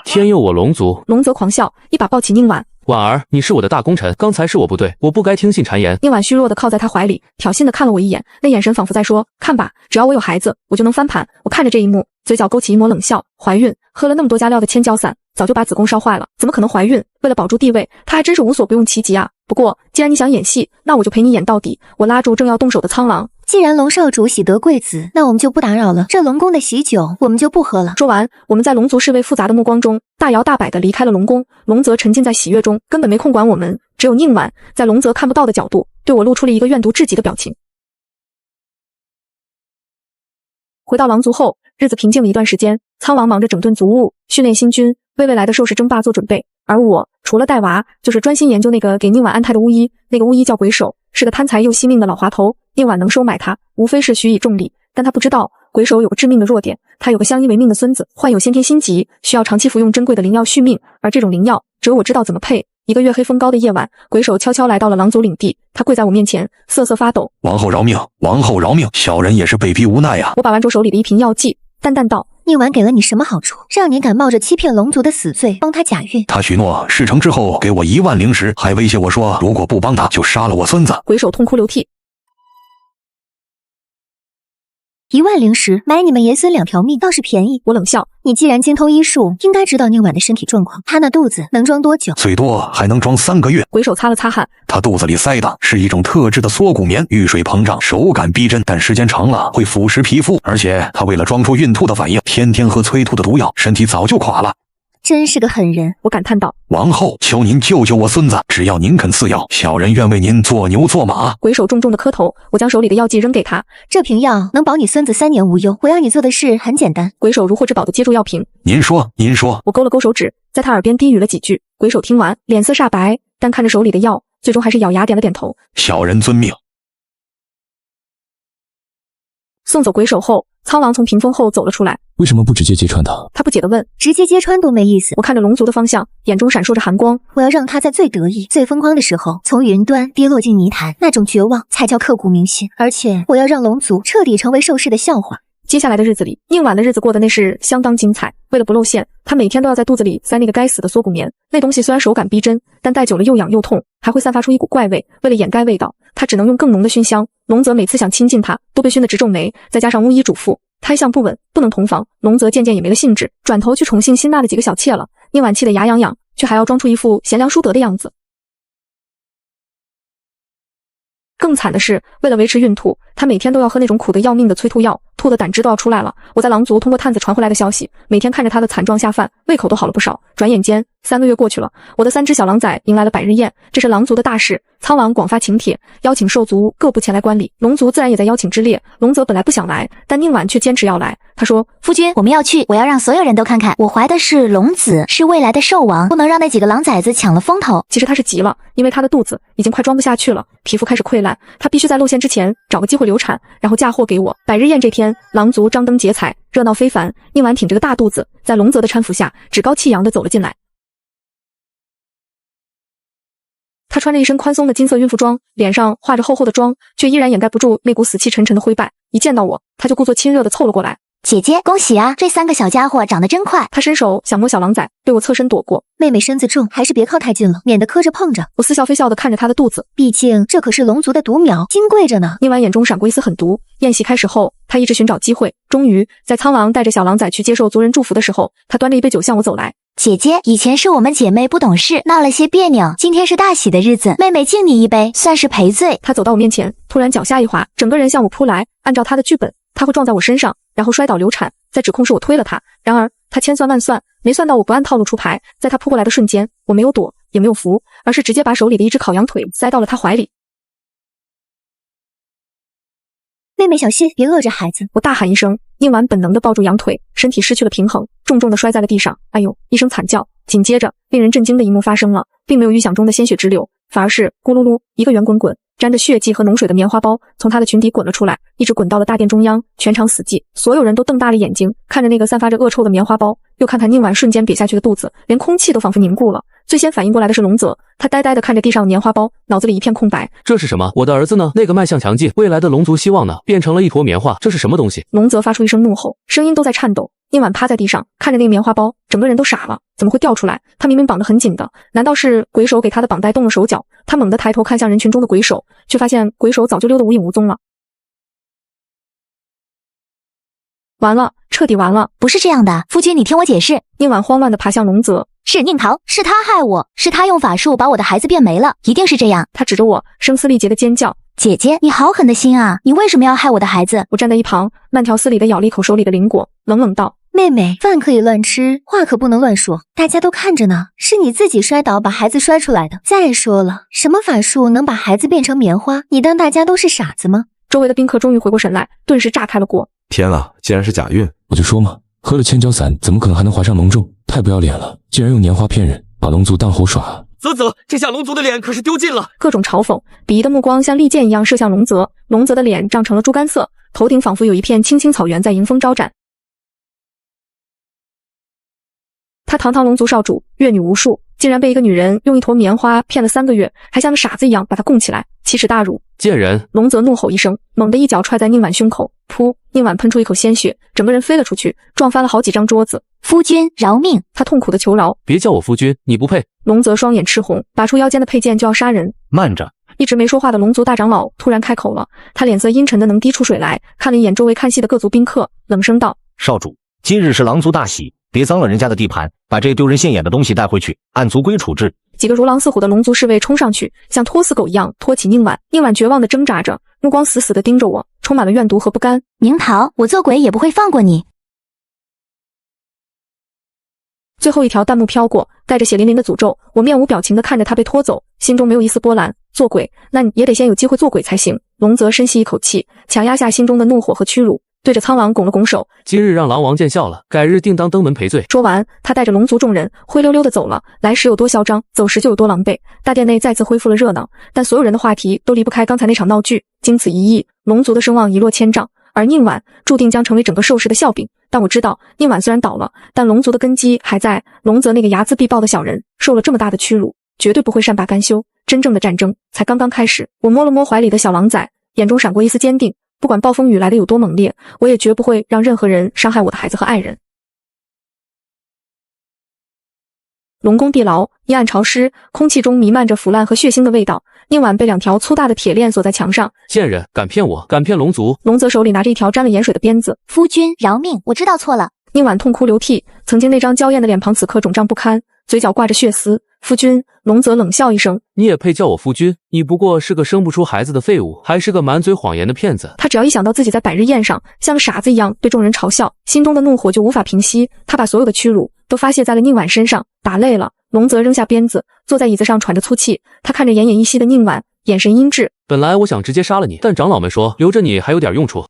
天佑我龙族！龙泽狂笑，一把抱起宁婉。婉儿，你是我的大功臣，刚才是我不对，我不该听信谗言。宁婉虚弱地靠在他怀里，挑衅地看了我一眼，那眼神仿佛在说：看吧，只要我有孩子，我就能翻盘。我看着这一幕，嘴角勾起一抹冷笑。怀孕，喝了那么多加料的千焦散，早就把子宫烧坏了，怎么可能怀孕？为了保住地位，她还真是无所不用其极啊。不过，既然你想演戏，那我就陪你演到底。我拉住正要动手的苍狼。既然龙少主喜得贵子，那我们就不打扰了。这龙宫的喜酒，我们就不喝了。说完，我们在龙族侍卫复杂的目光中，大摇大摆地离开了龙宫。龙泽沉浸在喜悦中，根本没空管我们。只有宁婉在龙泽看不到的角度，对我露出了一个怨毒至极的表情。回到狼族后，日子平静了一段时间，苍狼忙着整顿族务，训练新军，为未来的兽氏争霸做准备。而我除了带娃，就是专心研究那个给宁婉安胎的巫医。那个巫医叫鬼手，是个贪财又惜命的老滑头。宁婉能收买他，无非是许以重礼，但他不知道鬼手有个致命的弱点，他有个相依为命的孙子，患有先天心疾，需要长期服用珍贵的灵药续命，而这种灵药只有我知道怎么配。一个月黑风高的夜晚，鬼手悄悄来到了狼族领地，他跪在我面前，瑟瑟发抖。王后饶命，王后饶命，小人也是被逼无奈啊。我把玩着手里的一瓶药剂，淡淡道：宁婉给了你什么好处，让你敢冒着欺骗龙族的死罪帮他假孕？他许诺事成之后给我1万灵石，还威胁我说如果不帮他就杀了我孙子。鬼手痛哭流涕。10010，买你们爷孙2条命倒是便宜。我冷笑，你既然精通医术，应该知道宁婉的身体状况，她那肚子能装多久？最多还能装3个月。鬼手擦了擦汗，他肚子里塞的是一种特制的缩骨棉，遇水膨胀，手感逼真，但时间长了会腐蚀皮肤。而且他为了装出孕吐的反应，天天喝催吐的毒药，身体早就垮了。真是个狠人，我感叹道。王后，求您救救我孙子，只要您肯赐药，小人愿为您做牛做马。鬼手重重的磕头，我将手里的药剂扔给他。这瓶药能保你孙子3年无忧。我要你做的事很简单。鬼手如获至宝的接住药瓶。您说，您说。我勾了勾手指，在他耳边低语了几句。鬼手听完，脸色煞白，但看着手里的药，最终还是咬牙点了点头。小人遵命。送走鬼手后，苍狼从屏风后走了出来。为什么不直接揭穿他？他不解地问。直接揭穿多没意思。我看着龙族的方向，眼中闪烁着寒光。我要让他在最得意、最风光的时候，从云端跌落进泥潭，那种绝望才叫刻骨铭心。而且我要让龙族彻底成为受世的笑话。接下来的日子里，宁婉的日子过得那是相当精彩。为了不露馅，她每天都要在肚子里塞那个该死的缩骨棉。那东西虽然手感逼真，但戴久了又痒又痛，还会散发出一股怪味。为了掩盖味道，她只能用更浓的熏香。龙泽每次想亲近她，都被熏得直皱眉。再加上巫医嘱咐，胎相不稳，不能同房，龙泽渐渐也没了兴致，转头去宠幸新纳的几个小妾了。宁婉气得牙痒痒，却还要装出一副贤良淑德的样子。更惨的是，为了维持孕吐，她每天都要喝那种苦得要命的催吐药，吐得胆汁都要出来了。我在狼族通过探子传回来的消息，每天看着她的惨状下饭，胃口都好了不少。转眼间3个月过去了，我的3只小狼崽迎来了百日宴，这是狼族的大事。苍王广发请帖，邀请兽族各部前来观礼，龙族自然也在邀请之列。龙泽本来不想来，但宁婉却坚持要来。他说：“夫君，我们要去，我要让所有人都看看，我怀的是龙子，是未来的兽王，不能让那几个狼崽子抢了风头。”其实他是急了，因为他的肚子已经快装不下去了，皮肤开始溃烂，他必须在露馅之前找个机会流产，然后嫁祸给我。百日宴这天，狼族张灯结彩，热闹非凡。宁婉挺着个大肚子，在龙泽的搀扶下，趾高气扬地走了进来。她穿着一身宽松的金色孕妇装，脸上化着厚厚的妆，却依然掩盖不住那股死气沉沉的灰败。一见到我，她就故作亲热地凑了过来。姐姐，恭喜啊！这3个小家伙长得真快。她伸手想摸小狼崽，被我侧身躲过。妹妹身子重，还是别靠太近了，免得磕着碰着。我似笑非笑地看着她的肚子，毕竟这可是龙族的独苗，金贵着呢。宁婉眼中闪过一丝狠毒。宴席开始后，她一直寻找机会，终于在苍狼带着小狼崽去接受族人祝福的时候，她端着一杯酒向我走来。姐姐，以前是我们姐妹不懂事，闹了些别扭，今天是大喜的日子，妹妹敬你一杯，算是赔罪。她走到我面前，突然脚下一滑，整个人向我扑来。按照她的剧本，她会撞在我身上，然后摔倒流产，再指控是我推了她。然而她千算万算，没算到我不按套路出牌。在她扑过来的瞬间，我没有躲，也没有扶，而是直接把手里的一只烤羊腿塞到了她怀里。妹妹小心，别饿着孩子！我大喊一声，宁婉本能地抱住羊腿，身体失去了平衡，重重地摔在了地上。哎呦！一声惨叫，紧接着令人震惊的一幕发生了，并没有预想中的鲜血直流，反而是咕噜噜，一个圆滚滚沾着血迹和脓水的棉花包从她的裙底滚了出来，一直滚到了大殿中央，全场死寂。所有人都瞪大了眼睛，看着那个散发着恶臭的棉花包，又看看宁婉瞬间瘪下去的肚子，连空气都仿佛凝固了。最先反应过来的是龙泽，他呆呆地看着地上的棉花包，脑子里一片空白。这是什么？我的儿子呢？那个迈向强劲未来的龙族希望呢？变成了一坨棉花，这是什么东西？龙泽发出一声怒吼，声音都在颤抖。宁婉趴在地上，看着那个棉花包，整个人都傻了，怎么会掉出来？他明明绑得很紧的，难道是鬼手给他的绑带动了手脚？他猛地抬头看向人群中的鬼手，却发现鬼手早就溜得无影无踪了。完了，彻底完了！不是这样的，夫君，你听我解释。宁婉慌乱地爬向龙泽，是宁桃，是他害我，是他用法术把我的孩子变没了，一定是这样。他指着我，声嘶力竭地尖叫：“姐姐，你好狠的心啊！你为什么要害我的孩子？”我站在一旁，慢条斯理地咬了一口手里的灵果，冷冷道：“妹妹，饭可以乱吃，话可不能乱说，大家都看着呢，是你自己摔倒把孩子摔出来的。再说了，什么法术能把孩子变成棉花？你当大家都是傻子吗？”周围的宾客终于回过神来，顿时炸开了锅。天啊，竟然是假孕！我就说嘛，喝了千角散怎么可能还能怀上龙种？太不要脸了，竟然用年华骗人，把龙族当猴耍。啧，这下龙族的脸可是丢尽了。各种嘲讽，鄙夷的目光像利剑一样射向龙泽。龙泽的脸涨成了猪肝色，头顶仿佛有一片青青草原在迎风招展。他堂堂龙族少主，阅女无数，竟然被一个女人用一坨棉花骗了3个月，还像个傻子一样把他供起来，奇耻大辱！贱人！龙泽怒吼一声，猛地一脚踹在宁婉胸口，噗！宁婉喷出一口鲜血，整个人飞了出去，撞翻了好几张桌子。夫君饶命！他痛苦地求饶。别叫我夫君，你不配！龙泽双眼赤红，拔出腰间的佩剑就要杀人。慢着，一直没说话的龙族大长老突然开口了，他脸色阴沉的能滴出水来，看了一眼周围看戏的各族宾客，冷声道：少主，今日是狼族大喜，别脏了人家的地盘，把这丢人现眼的东西带回去，按族规处置。几个如狼似虎的龙族侍卫冲上去，像拖死狗一样拖起宁婉。宁婉绝望的挣扎着，目光死死的盯着我，充满了怨毒和不甘。宁桃，我做鬼也不会放过你。最后一条弹幕飘过，带着血淋淋的诅咒。我面无表情地看着他被拖走，心中没有一丝波澜。做鬼，那你也得先有机会做鬼才行。龙泽深吸一口气，强压下心中的怒火和屈辱，对着苍狼拱了拱手。今日让狼王见笑了，改日定当登门赔罪。说完，他带着龙族众人灰溜溜地走了。来时有多嚣张，走时就有多狼狈。大殿内再次恢复了热闹，但所有人的话题都离不开刚才那场闹剧。经此一役，龙族的声望一落千丈，而宁婉注定将成为整个兽氏的笑柄。但我知道，宁婉虽然倒了，但龙族的根基还在。龙泽那个睚眦必报的小人，受了这么大的屈辱，绝对不会善罢甘休。真正的战争才刚刚开始。我摸了摸怀里的小狼崽，眼中闪过一丝坚定。不管暴风雨来得有多猛烈，我也绝不会让任何人伤害我的孩子和爱人。龙宫地牢，阴暗潮湿，空气中弥漫着腐烂和血腥的味道。宁婉被2条粗大的铁链锁在墙上。贱人，敢骗我，敢骗龙族！龙泽手里拿着一条沾了盐水的鞭子。夫君饶命，我知道错了。宁婉痛哭流涕，曾经那张娇艳的脸庞此刻肿胀不堪，嘴角挂着血丝。夫君，龙泽冷笑一声，你也配叫我夫君？你不过是个生不出孩子的废物，还是个满嘴谎言的骗子。他只要一想到自己在百日宴上像个傻子一样被众人嘲笑，心中的怒火就无法平息。他把所有的屈辱都发泄在了宁婉身上。打累了，龙泽扔下鞭子，坐在椅子上喘着粗气。他看着奄奄一息的宁婉，眼神阴鸷。本来我想直接杀了你，但长老们说留着你还有点用处。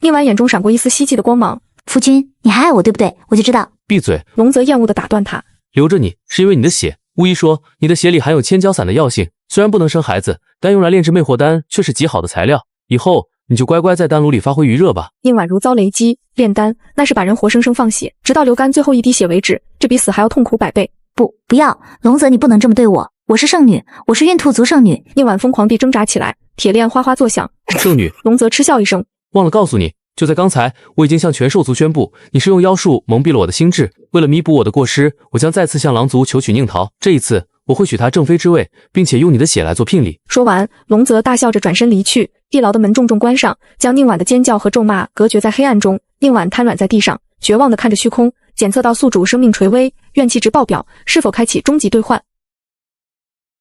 宁婉眼中闪过一丝希冀的光芒。夫君，你还爱我对不对？我就知道。闭嘴！龙泽厌恶地打断他。留着你是因为你的血，巫医说你的血里含有千焦散的药性，虽然不能生孩子，但用来炼制魅惑丹却是极好的材料。以后你就乖乖在丹炉里发挥余热吧。宁婉如遭雷击，炼丹那是把人活生生放血，直到流干最后一滴血为止，这比死还要痛苦100倍。不要，龙泽，你不能这么对我，我是圣女，我是孕兔族圣女。宁婉疯狂地挣扎起来，铁链哗哗作响。圣女，龙泽嗤笑一声，忘了告诉你，就在刚才，我已经向全兽族宣布，你是用妖术蒙蔽了我的心智。为了弥补我的过失，我将再次向狼族求取宁桃。这一次，我会许她正妃之位，并且用你的血来做聘礼。说完，龙泽大笑着转身离去。地牢的门重重关上，将宁婉的尖叫和咒骂隔绝在黑暗中。宁婉瘫软在地上，绝望地看着虚空，检测到宿主生命垂危，怨气值爆表，是否开启终极兑换？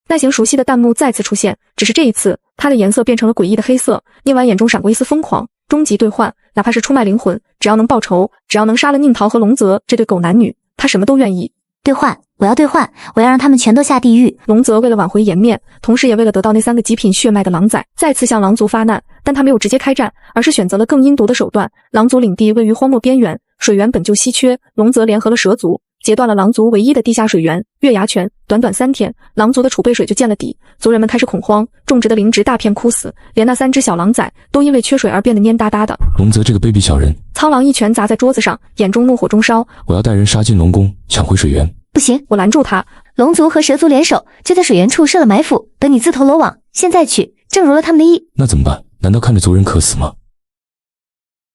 那行熟悉的弹幕再次出现，只是这一次，它的颜色变成了诡异的黑色。宁婉眼中闪过一丝疯狂。终极兑换，哪怕是出卖灵魂，只要能报仇，只要能杀了宁桃和龙泽这对狗男女，他什么都愿意。兑换，我要兑换，我要让他们全都下地狱。龙泽为了挽回颜面，同时也为了得到那3个极品血脉的狼崽，再次向狼族发难，但他没有直接开战，而是选择了更阴毒的手段。狼族领地位于荒漠边缘，水源本就稀缺，龙泽联合了蛇族，截断了狼族唯一的地下水源月牙泉。短短3天，狼族的储备水就见了底，族人们开始恐慌，种植的灵植大片枯死，连那3只小狼崽都因为缺水而变得蔫哒哒的。龙泽这个卑鄙小人！苍狼一拳砸在桌子上，眼中怒火中烧。我要带人杀进龙宫，抢回水源。不行，我拦住他。龙族和蛇族联手，就在水源处设了埋伏，等你自投罗网。现在去，正如了他们的意。那怎么办？难道看着族人渴死吗？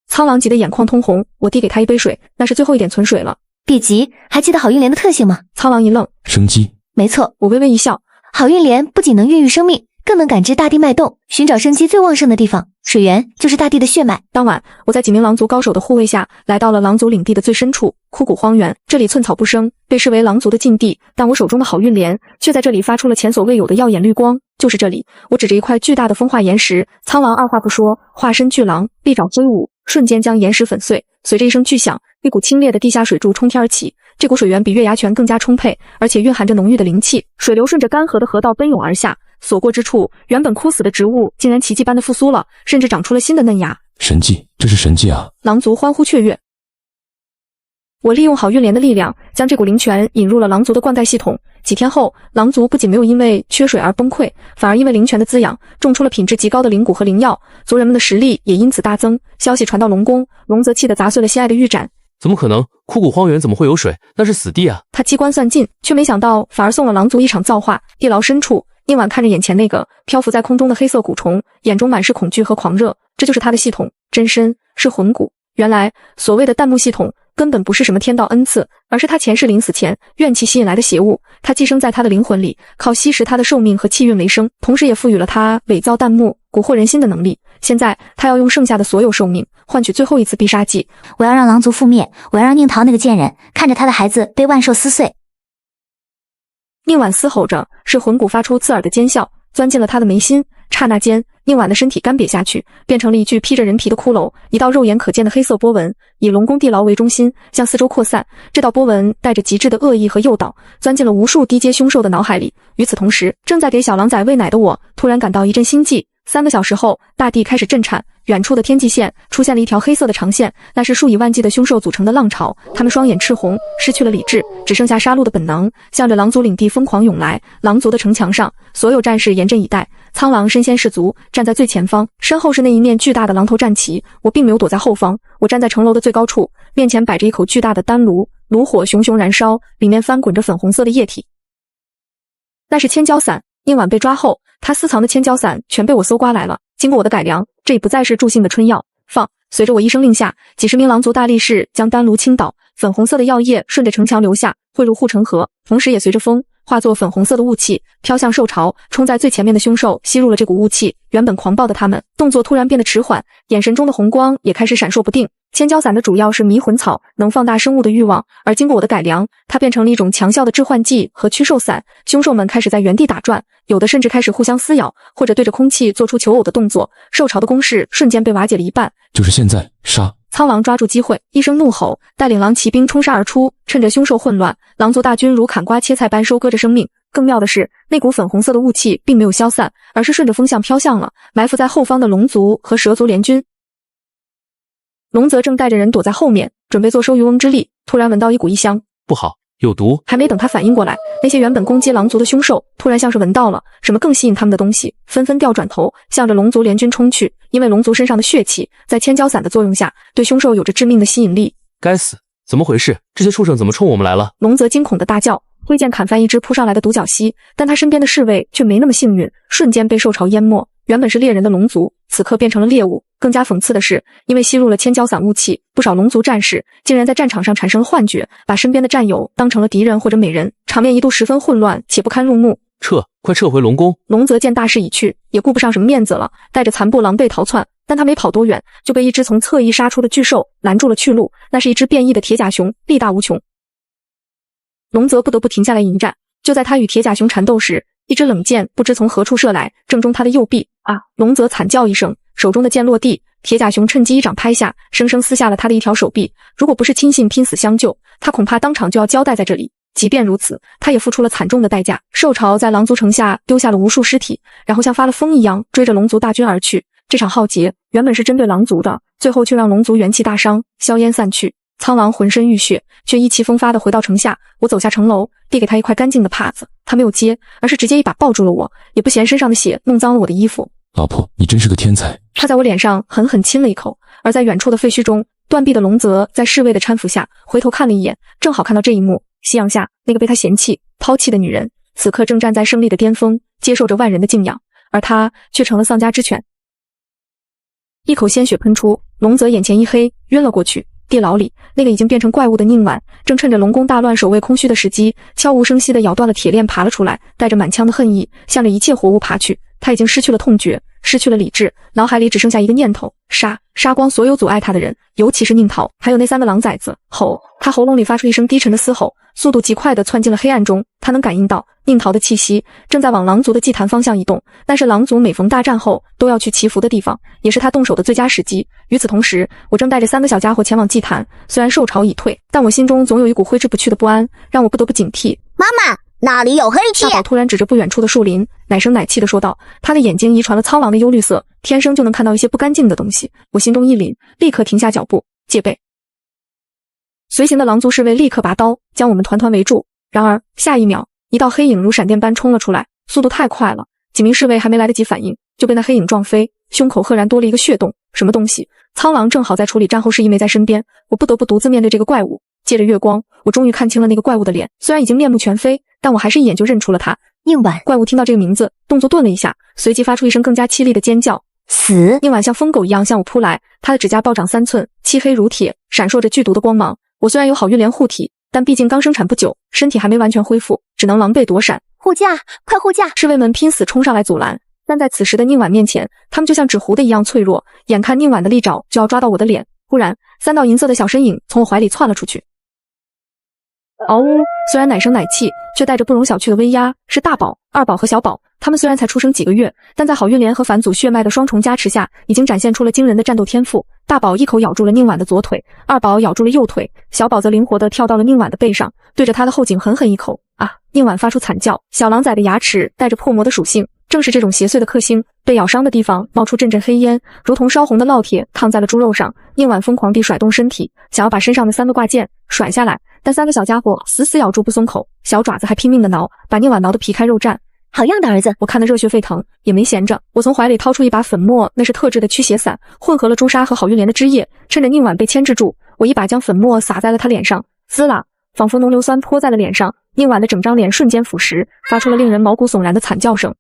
苍狼急得眼眶通红，我递给他一杯水，那是最后一点存水了。别急，还记得好运莲的特性吗？苍狼一愣，生机。没错，我微微一笑。好运莲不仅能孕育生命，更能感知大地脉动，寻找生机最旺盛的地方。水源就是大地的血脉。当晚，我在几名狼族高手的护卫下，来到了狼族领地的最深处枯谷荒原。这里寸草不生，被视为狼族的禁地，但我手中的好运莲却在这里发出了前所未有的耀眼绿光。就是这里，我指着一块巨大的风化岩石，苍狼二话不说，化身巨狼，利爪挥舞，瞬间将岩石粉碎。随着一声巨响，一股清冽的地下水柱冲天而起。这股水源比月牙泉更加充沛，而且蕴含着浓郁的灵气。水流顺着干涸的河道奔涌而下，所过之处，原本枯死的植物竟然奇迹般的复苏了，甚至长出了新的嫩芽。神迹，这是神迹啊！狼族欢呼雀跃。我利用好运莲的力量，将这股灵泉引入了狼族的灌溉系统。几天后，狼族不仅没有因为缺水而崩溃，反而因为灵泉的滋养，种出了品质极高的灵谷和灵药，族人们的实力也因此大增。消息传到龙宫，龙泽气得砸碎了心爱的玉盏。怎么可能？枯谷荒原怎么会有水？那是死地啊！他机关算尽，却没想到反而送了狼族一场造化。地牢深处，宁婉看着眼前那个漂浮在空中的黑色蛊虫，眼中满是恐惧和狂热。这就是他的系统，真身是魂骨。原来所谓的弹幕系统根本不是什么天道恩赐，而是他前世临死前怨气吸引来的邪物，他寄生在他的灵魂里，靠吸食他的寿命和气运为生，同时也赋予了他伪造弹幕、蛊惑人心的能力。现在他要用剩下的所有寿命换取最后一次必杀技。我要让狼族覆灭，我要让宁桃那个贱人看着他的孩子被万兽撕碎。宁婉嘶吼着，是魂骨发出刺耳的尖笑，钻进了他的眉心。刹那间，宁婉的身体干瘪下去，变成了一具披着人皮的骷髅。一道肉眼可见的黑色波纹以龙宫地牢为中心向四周扩散，这道波纹带着极致的恶意和诱导，钻进了无数低阶凶兽的脑海里。与此同时，正在给小狼崽喂奶的我突然感到一阵心悸。3个小时后，大地开始震颤，远处的天际线出现了一条黑色的长线，那是数以万计的凶兽组成的浪潮，他们双眼赤红，失去了理智，只剩下杀戮的本能，向着狼族领地疯狂涌来。狼族的城墙上，所有战士严阵以待，苍狼身先士卒，站在最前方，身后是那一面巨大的狼头战旗。我并没有躲在后方，我站在城楼的最高处，面前摆着一口巨大的丹炉，炉火熊熊燃烧，里面翻滚着粉红色的液体。那是千焦伞。宁婉被抓后，他私藏的千焦伞全被我搜刮来了。经过我的改良，这已不再是助兴的春药。放！随着我一声令下，几十名狼族大力士将丹炉倾倒，粉红色的药液顺着城墙流下，汇入护城河，同时也随着风化作粉红色的雾气，飘向兽巢。冲在最前面的凶兽吸入了这股雾气，原本狂暴的他们动作突然变得迟缓，眼神中的红光也开始闪烁不定。千焦伞的主要是迷魂草，能放大生物的欲望，而经过我的改良，它变成了一种强效的致幻剂和驱兽伞。凶兽们开始在原地打转，有的甚至开始互相撕咬，或者对着空气做出求偶的动作。兽巢的攻势瞬间被瓦解了一半。就是现在，杀！苍狼抓住机会，一声怒吼，带领狼骑兵冲杀而出，趁着凶兽混乱，狼族大军如砍瓜切菜般收割着生命。更妙的是，那股粉红色的雾气并没有消散，而是顺着风向飘向了埋伏在后方的龙族和蛇族联军。龙泽正带着人躲在后面，准备坐收渔翁之利，突然闻到一股异香，不好，有毒！还没等他反应过来，那些原本攻击狼族的凶兽突然像是闻到了什么更吸引他们的东西，纷纷调转头向着龙族联军冲去。因为龙族身上的血气在千焦伞的作用下，对凶兽有着致命的吸引力。该死，怎么回事？这些畜生怎么冲我们来了？龙泽惊恐地大叫，挥剑砍翻一只扑上来的独角蜥，但他身边的侍卫却没那么幸运，瞬间被兽潮淹没。原本是猎人的龙族，此刻变成了猎物。更加讽刺的是，因为吸入了千焦伞雾气，不少龙族战士竟然在战场上产生了幻觉，把身边的战友当成了敌人或者美人，场面一度十分混乱且不堪入目。快撤回龙宫！龙泽见大势已去，也顾不上什么面子了，带着残部狼狈逃窜。但他没跑多远，就被一只从侧翼杀出的巨兽拦住了去路。那是一只变异的铁甲熊，力大无穷。龙泽不得不停下来迎战。就在他与铁甲熊缠斗时，一支冷箭不知从何处射来，正中他的右臂。啊！龙泽惨叫一声，手中的剑落地，铁甲熊趁机一掌拍下，生生撕下了他的一条手臂。如果不是亲信拼死相救，他恐怕当场就要交代在这里。即便如此，他也付出了惨重的代价。兽潮在狼族城下丢下了无数尸体，然后像发了疯一样追着龙族大军而去。这场浩劫原本是针对狼族的，最后却让龙族元气大伤，硝烟散去。苍狼浑身浴血，却意气风发地回到城下。我走下城楼，递给他一块干净的帕子，他没有接，而是直接一把抱住了我，也不嫌身上的血弄脏了我的衣服。老婆，你真是个天才。他在我脸上狠狠亲了一口，而在远处的废墟中，断臂的龙泽在侍卫的搀扶下回头看了一眼，正好看到这一幕。夕阳下，那个被他嫌弃抛弃的女人，此刻正站在胜利的巅峰，接受着万人的敬仰，而他却成了丧家之犬。一口鲜血喷出，龙泽眼前一黑，晕了过去。地牢里，那个已经变成怪物的宁婉正趁着龙宫大乱守卫空虚的时机，悄无声息地咬断了铁链爬了出来，带着满腔的恨意向着一切活物爬去。他已经失去了痛觉，失去了理智，脑海里只剩下一个念头：杀光所有阻碍他的人，尤其是宁桃，还有那3个狼崽子。吼！他喉咙里发出一声低沉的嘶吼，速度极快地窜进了黑暗中。他能感应到宁桃的气息正在往狼族的祭坛方向移动，那是狼族每逢大战后都要去祈福的地方，也是他动手的最佳时机。与此同时，我正带着3个小家伙前往祭坛。虽然兽潮已退，但我心中总有一股挥之不去的不安，让我不得不警惕。妈妈，那里有黑气！大宝突然指着不远处的树林，奶声奶气地说道，他的眼睛遗传了苍狼的幽绿色，天生就能看到一些不干净的东西。我心中一凛，立刻停下脚步，戒备。随行的狼族侍卫立刻拔刀将我们团团围住，然而下一秒，一道黑影如闪电般冲了出来，速度太快了，几名侍卫还没来得及反应，就被那黑影撞飞，胸口赫然多了一个血洞。什么东西？苍狼正好在处理战后事宜没在身边，我不得不独自面对这个怪物。借着月光，我终于看清了那个怪物的脸，虽然已经面目全非，但我还是一眼就认出了他。宁婉。怪物听到这个名字，动作顿了一下，随即发出一声更加凄厉的尖叫。死！宁婉像疯狗一样向我扑来，他的指甲暴长3寸，漆黑如铁，闪烁着剧毒的光芒。我虽然有好运莲护体，但毕竟刚生产不久，身体还没完全恢复，只能狼狈躲闪。护驾，快护驾！侍卫们拼死冲上来阻拦，但在此时的宁婉面前，他们就像纸糊的一样脆弱。眼看宁婉的利爪就要抓到我的脸，忽然3道银色的小身影从我怀里窜了出去。嗷呜！虽然奶声奶气，却带着不容小觑的威压。是大宝、二宝和小宝，他们虽然才出生几个月，但在好运莲和返祖血脉的双重加持下，已经展现出了惊人的战斗天赋。大宝一口咬住了宁婉的左腿，二宝咬住了右腿，小宝则灵活地跳到了宁婉的背上，对着她的后颈狠狠一口。啊！宁婉发出惨叫。小狼崽的牙齿带着破魔的属性，正是这种邪祟的克星。被咬伤的地方冒出阵阵黑烟，如同烧红的烙铁烫在了猪肉上。宁婉疯狂地甩动身体，想要把身上的3个挂件甩下来，但3个小家伙死死咬住不松口，小爪子还拼命地挠，把宁婉挠得皮开肉绽。好样的，儿子！我看得热血沸腾，也没闲着。我从怀里掏出一把粉末，那是特制的驱邪散，混合了朱砂和好运莲的汁液。趁着宁婉被牵制住，我一把将粉末撒在了她脸上，滋啦，仿佛浓硫酸泼在了脸上。宁婉的整张脸瞬间腐蚀，发出了令人毛骨悚然的惨叫声。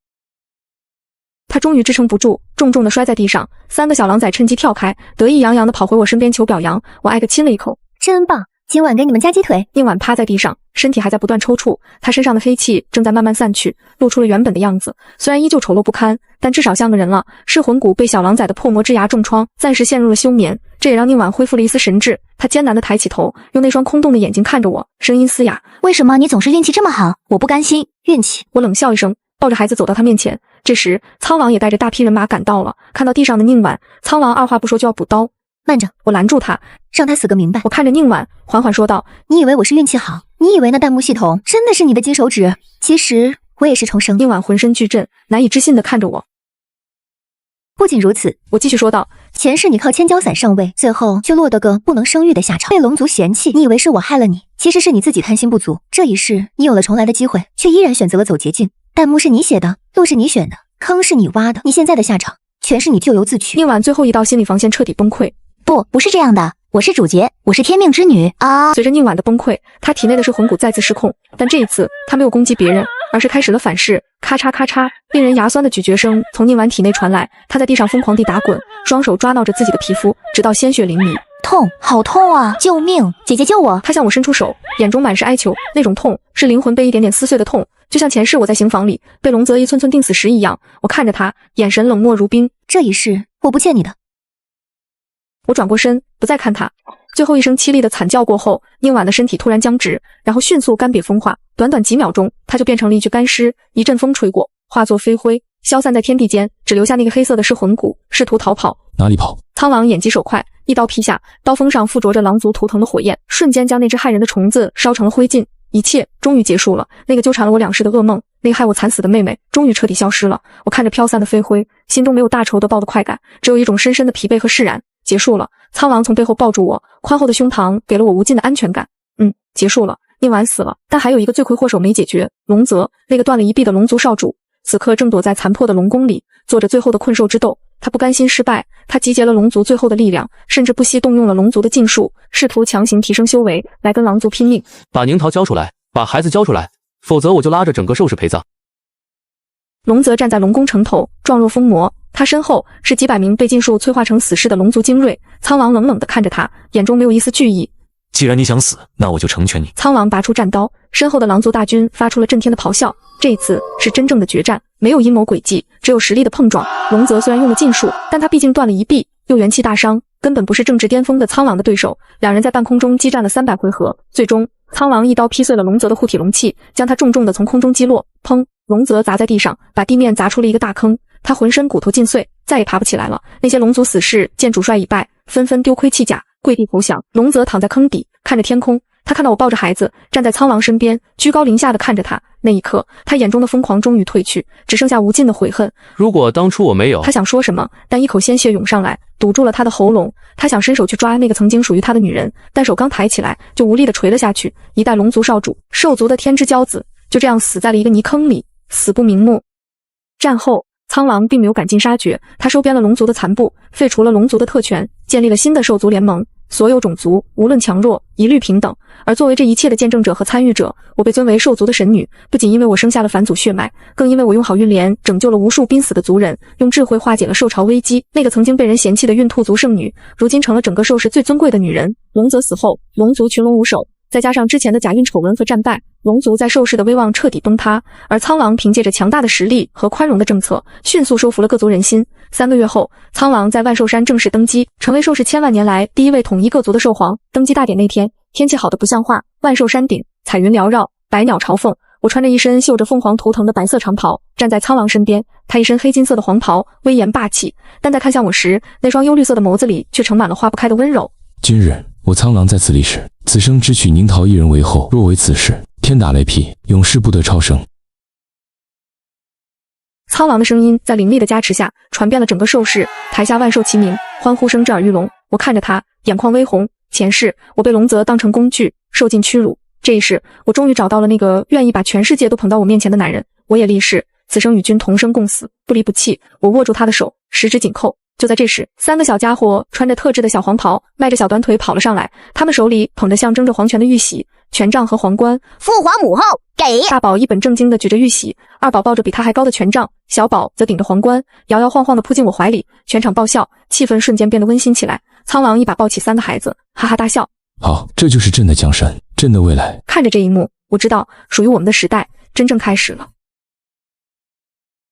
她终于支撑不住，重重地摔在地上。3个小狼崽趁机跳开，得意洋洋地跑回我身边求表扬。我挨个亲了一口，真棒！今晚给你们加鸡腿。宁婉趴在地上，身体还在不断抽搐，她身上的黑气正在慢慢散去，露出了原本的样子。虽然依旧丑陋不堪，但至少像个人了。噬魂骨被小狼崽的破魔之牙重创，暂时陷入了休眠，这也让宁婉恢复了一丝神智。她艰难地抬起头，用那双空洞的眼睛看着我，声音嘶哑：“为什么你总是运气这么好？我不甘心。”运气？我冷笑一声，抱着孩子走到他面前。这时，苍王也带着大批人马赶到了。看到地上的宁婉，苍王二话不说就要补刀。慢着，我拦住他，让他死个明白。我看着宁婉，缓缓说道：“你以为我是运气好？你以为那弹幕系统真的是你的金手指？其实我也是重生。”宁婉浑身巨震，难以置信地看着我。不仅如此，我继续说道：“前世你靠千蛟伞上位，最后却落得个不能生育的下场，被龙族嫌弃。你以为是我害了你，其实是你自己贪心不足。这一世你有了重来的机会，却依然选择了走捷径。弹幕是你写的，路是你选的，坑是你挖的，你现在的下场全是你咎由自取。”宁婉最后一道心理防线彻底崩溃。不是这样的，我是主角，我是天命之女啊！随着宁婉的崩溃，她体内的噬魂骨再次失控，但这一次她没有攻击别人，而是开始了反噬。咔嚓咔嚓，令人牙酸的咀嚼声从宁婉体内传来，她在地上疯狂地打滚，双手抓挠着自己的皮肤，直到鲜血淋漓。痛，好痛啊！救命！姐姐救我！她向我伸出手，眼中满是哀求，那种痛是灵魂被一点点撕碎的痛，就像前世我在刑房里被龙泽一寸寸钉死时一样。我看着她，眼神冷漠如冰。这一世我不欠你的。我转过身，不再看他。最后一声凄厉的惨叫过后，宁婉的身体突然僵直，然后迅速干瘪风化。短短几秒钟，她就变成了一具干尸。一阵风吹过，化作飞灰，消散在天地间，只留下那个黑色的噬魂骨，试图逃跑。哪里跑？苍王眼疾手快，一刀劈下，刀锋上附着着狼族图腾的火焰，瞬间将那只害人的虫子烧成了灰烬。一切终于结束了，那个纠缠了我2世的噩梦，那个害我惨死的妹妹，终于彻底消失了。我看着飘散的飞灰，心中没有大仇得报的快感，只有一种深深的疲惫和释然。结束了，苍王从背后抱住我，宽厚的胸膛给了我无尽的安全感。结束了，宁婉死了，但还有一个罪魁祸首没解决，龙泽，那个断了一臂的龙族少主，此刻正躲在残破的龙宫里，做着最后的困兽之斗。他不甘心失败，他集结了龙族最后的力量，甚至不惜动用了龙族的禁术，试图强行提升修为，来跟狼族拼命。把宁桃交出来，把孩子交出来，否则我就拉着整个兽氏陪葬。龙泽站在龙宫城头，状若疯魔。他身后是几百名被禁术催化成死士的龙族精锐。苍王冷冷地看着他，眼中没有一丝惧意。既然你想死，那我就成全你。苍王拔出战刀，身后的狼族大军发出了震天的咆哮。这一次是真正的决战，没有阴谋诡计，只有实力的碰撞。龙泽虽然用了禁术，但他毕竟断了一臂，又元气大伤，根本不是政治巅峰的苍王的对手。两人在半空中激战了300回合，最终苍王一刀劈碎了龙泽的护体龙气，将他重重地从空中击落。砰！龙泽砸在地上，把地面砸出了一个大坑。他浑身骨头尽碎，再也爬不起来了。那些龙族死士见主帅已败，纷纷丢盔弃甲，跪地投降。龙泽躺在坑底，看着天空。他看到我抱着孩子站在苍王身边，居高临下的看着他。那一刻，他眼中的疯狂终于褪去，只剩下无尽的悔恨。如果当初我没有……他想说什么，但一口鲜血涌上来，堵住了他的喉咙。他想伸手去抓那个曾经属于他的女人，但手刚抬起来，就无力地垂了下去。一代龙族少主，兽族的天之骄子，就这样死在了一个泥坑里，死不瞑目。战后，苍王并没有赶尽杀绝，他收编了龙族的残部，废除了龙族的特权，建立了新的兽族联盟。所有种族无论强弱一律平等。而作为这一切的见证者和参与者，我被尊为兽族的神女，不仅因为我生下了返祖血脉，更因为我用好运莲拯救了无数濒死的族人，用智慧化解了兽潮危机。那个曾经被人嫌弃的孕兔族圣女，如今成了整个兽世最尊贵的女人。龙泽死后，龙族群龙无首，再加上之前的假孕丑闻和战败，龙族在兽世的威望彻底崩塌。而苍狼凭借着强大的实力和宽容的政策，迅速收服了各族人心。3个月后，苍狼在万兽山正式登基，成为兽世千万年来第一位统一各族的兽皇。登基大典那天，天气好得不像话，万兽山顶彩云缭绕，百鸟朝凤。我穿着一身绣着凤凰图腾的白色长袍，站在苍狼身边，他一身黑金色的黄袍，威严霸气，但在看向我时，那双幽绿色的眸子里却盛满了化不开的温柔。今日我苍狼在此立誓，此生只娶宁桃一人为后，若违此事，天打雷劈，永世不得超生。苍狼的声音在灵力的加持下传遍了整个兽世，台下万兽齐鸣，欢呼声震耳欲聋。我看着他，眼眶微红。前世我被龙泽当成工具，受尽屈辱，这一世我终于找到了那个愿意把全世界都捧到我面前的男人。我也立誓，此生与君同生共死，不离不弃。我握住他的手，十指紧扣。就在这时，3个小家伙穿着特制的小黄袍，迈着小短腿跑了上来，他们手里捧着象征着皇权的玉玺、权杖和皇冠。父皇母后，给！大宝一本正经地举着玉玺，二宝抱着比他还高的权杖，小宝则顶着皇冠，摇摇晃晃地扑进我怀里。全场爆笑，气氛瞬间变得温馨起来。苍狼一把抱起3个孩子，哈哈大笑。好，这就是朕的江山，朕的未来。看着这一幕，我知道属于我们的时代真正开始了。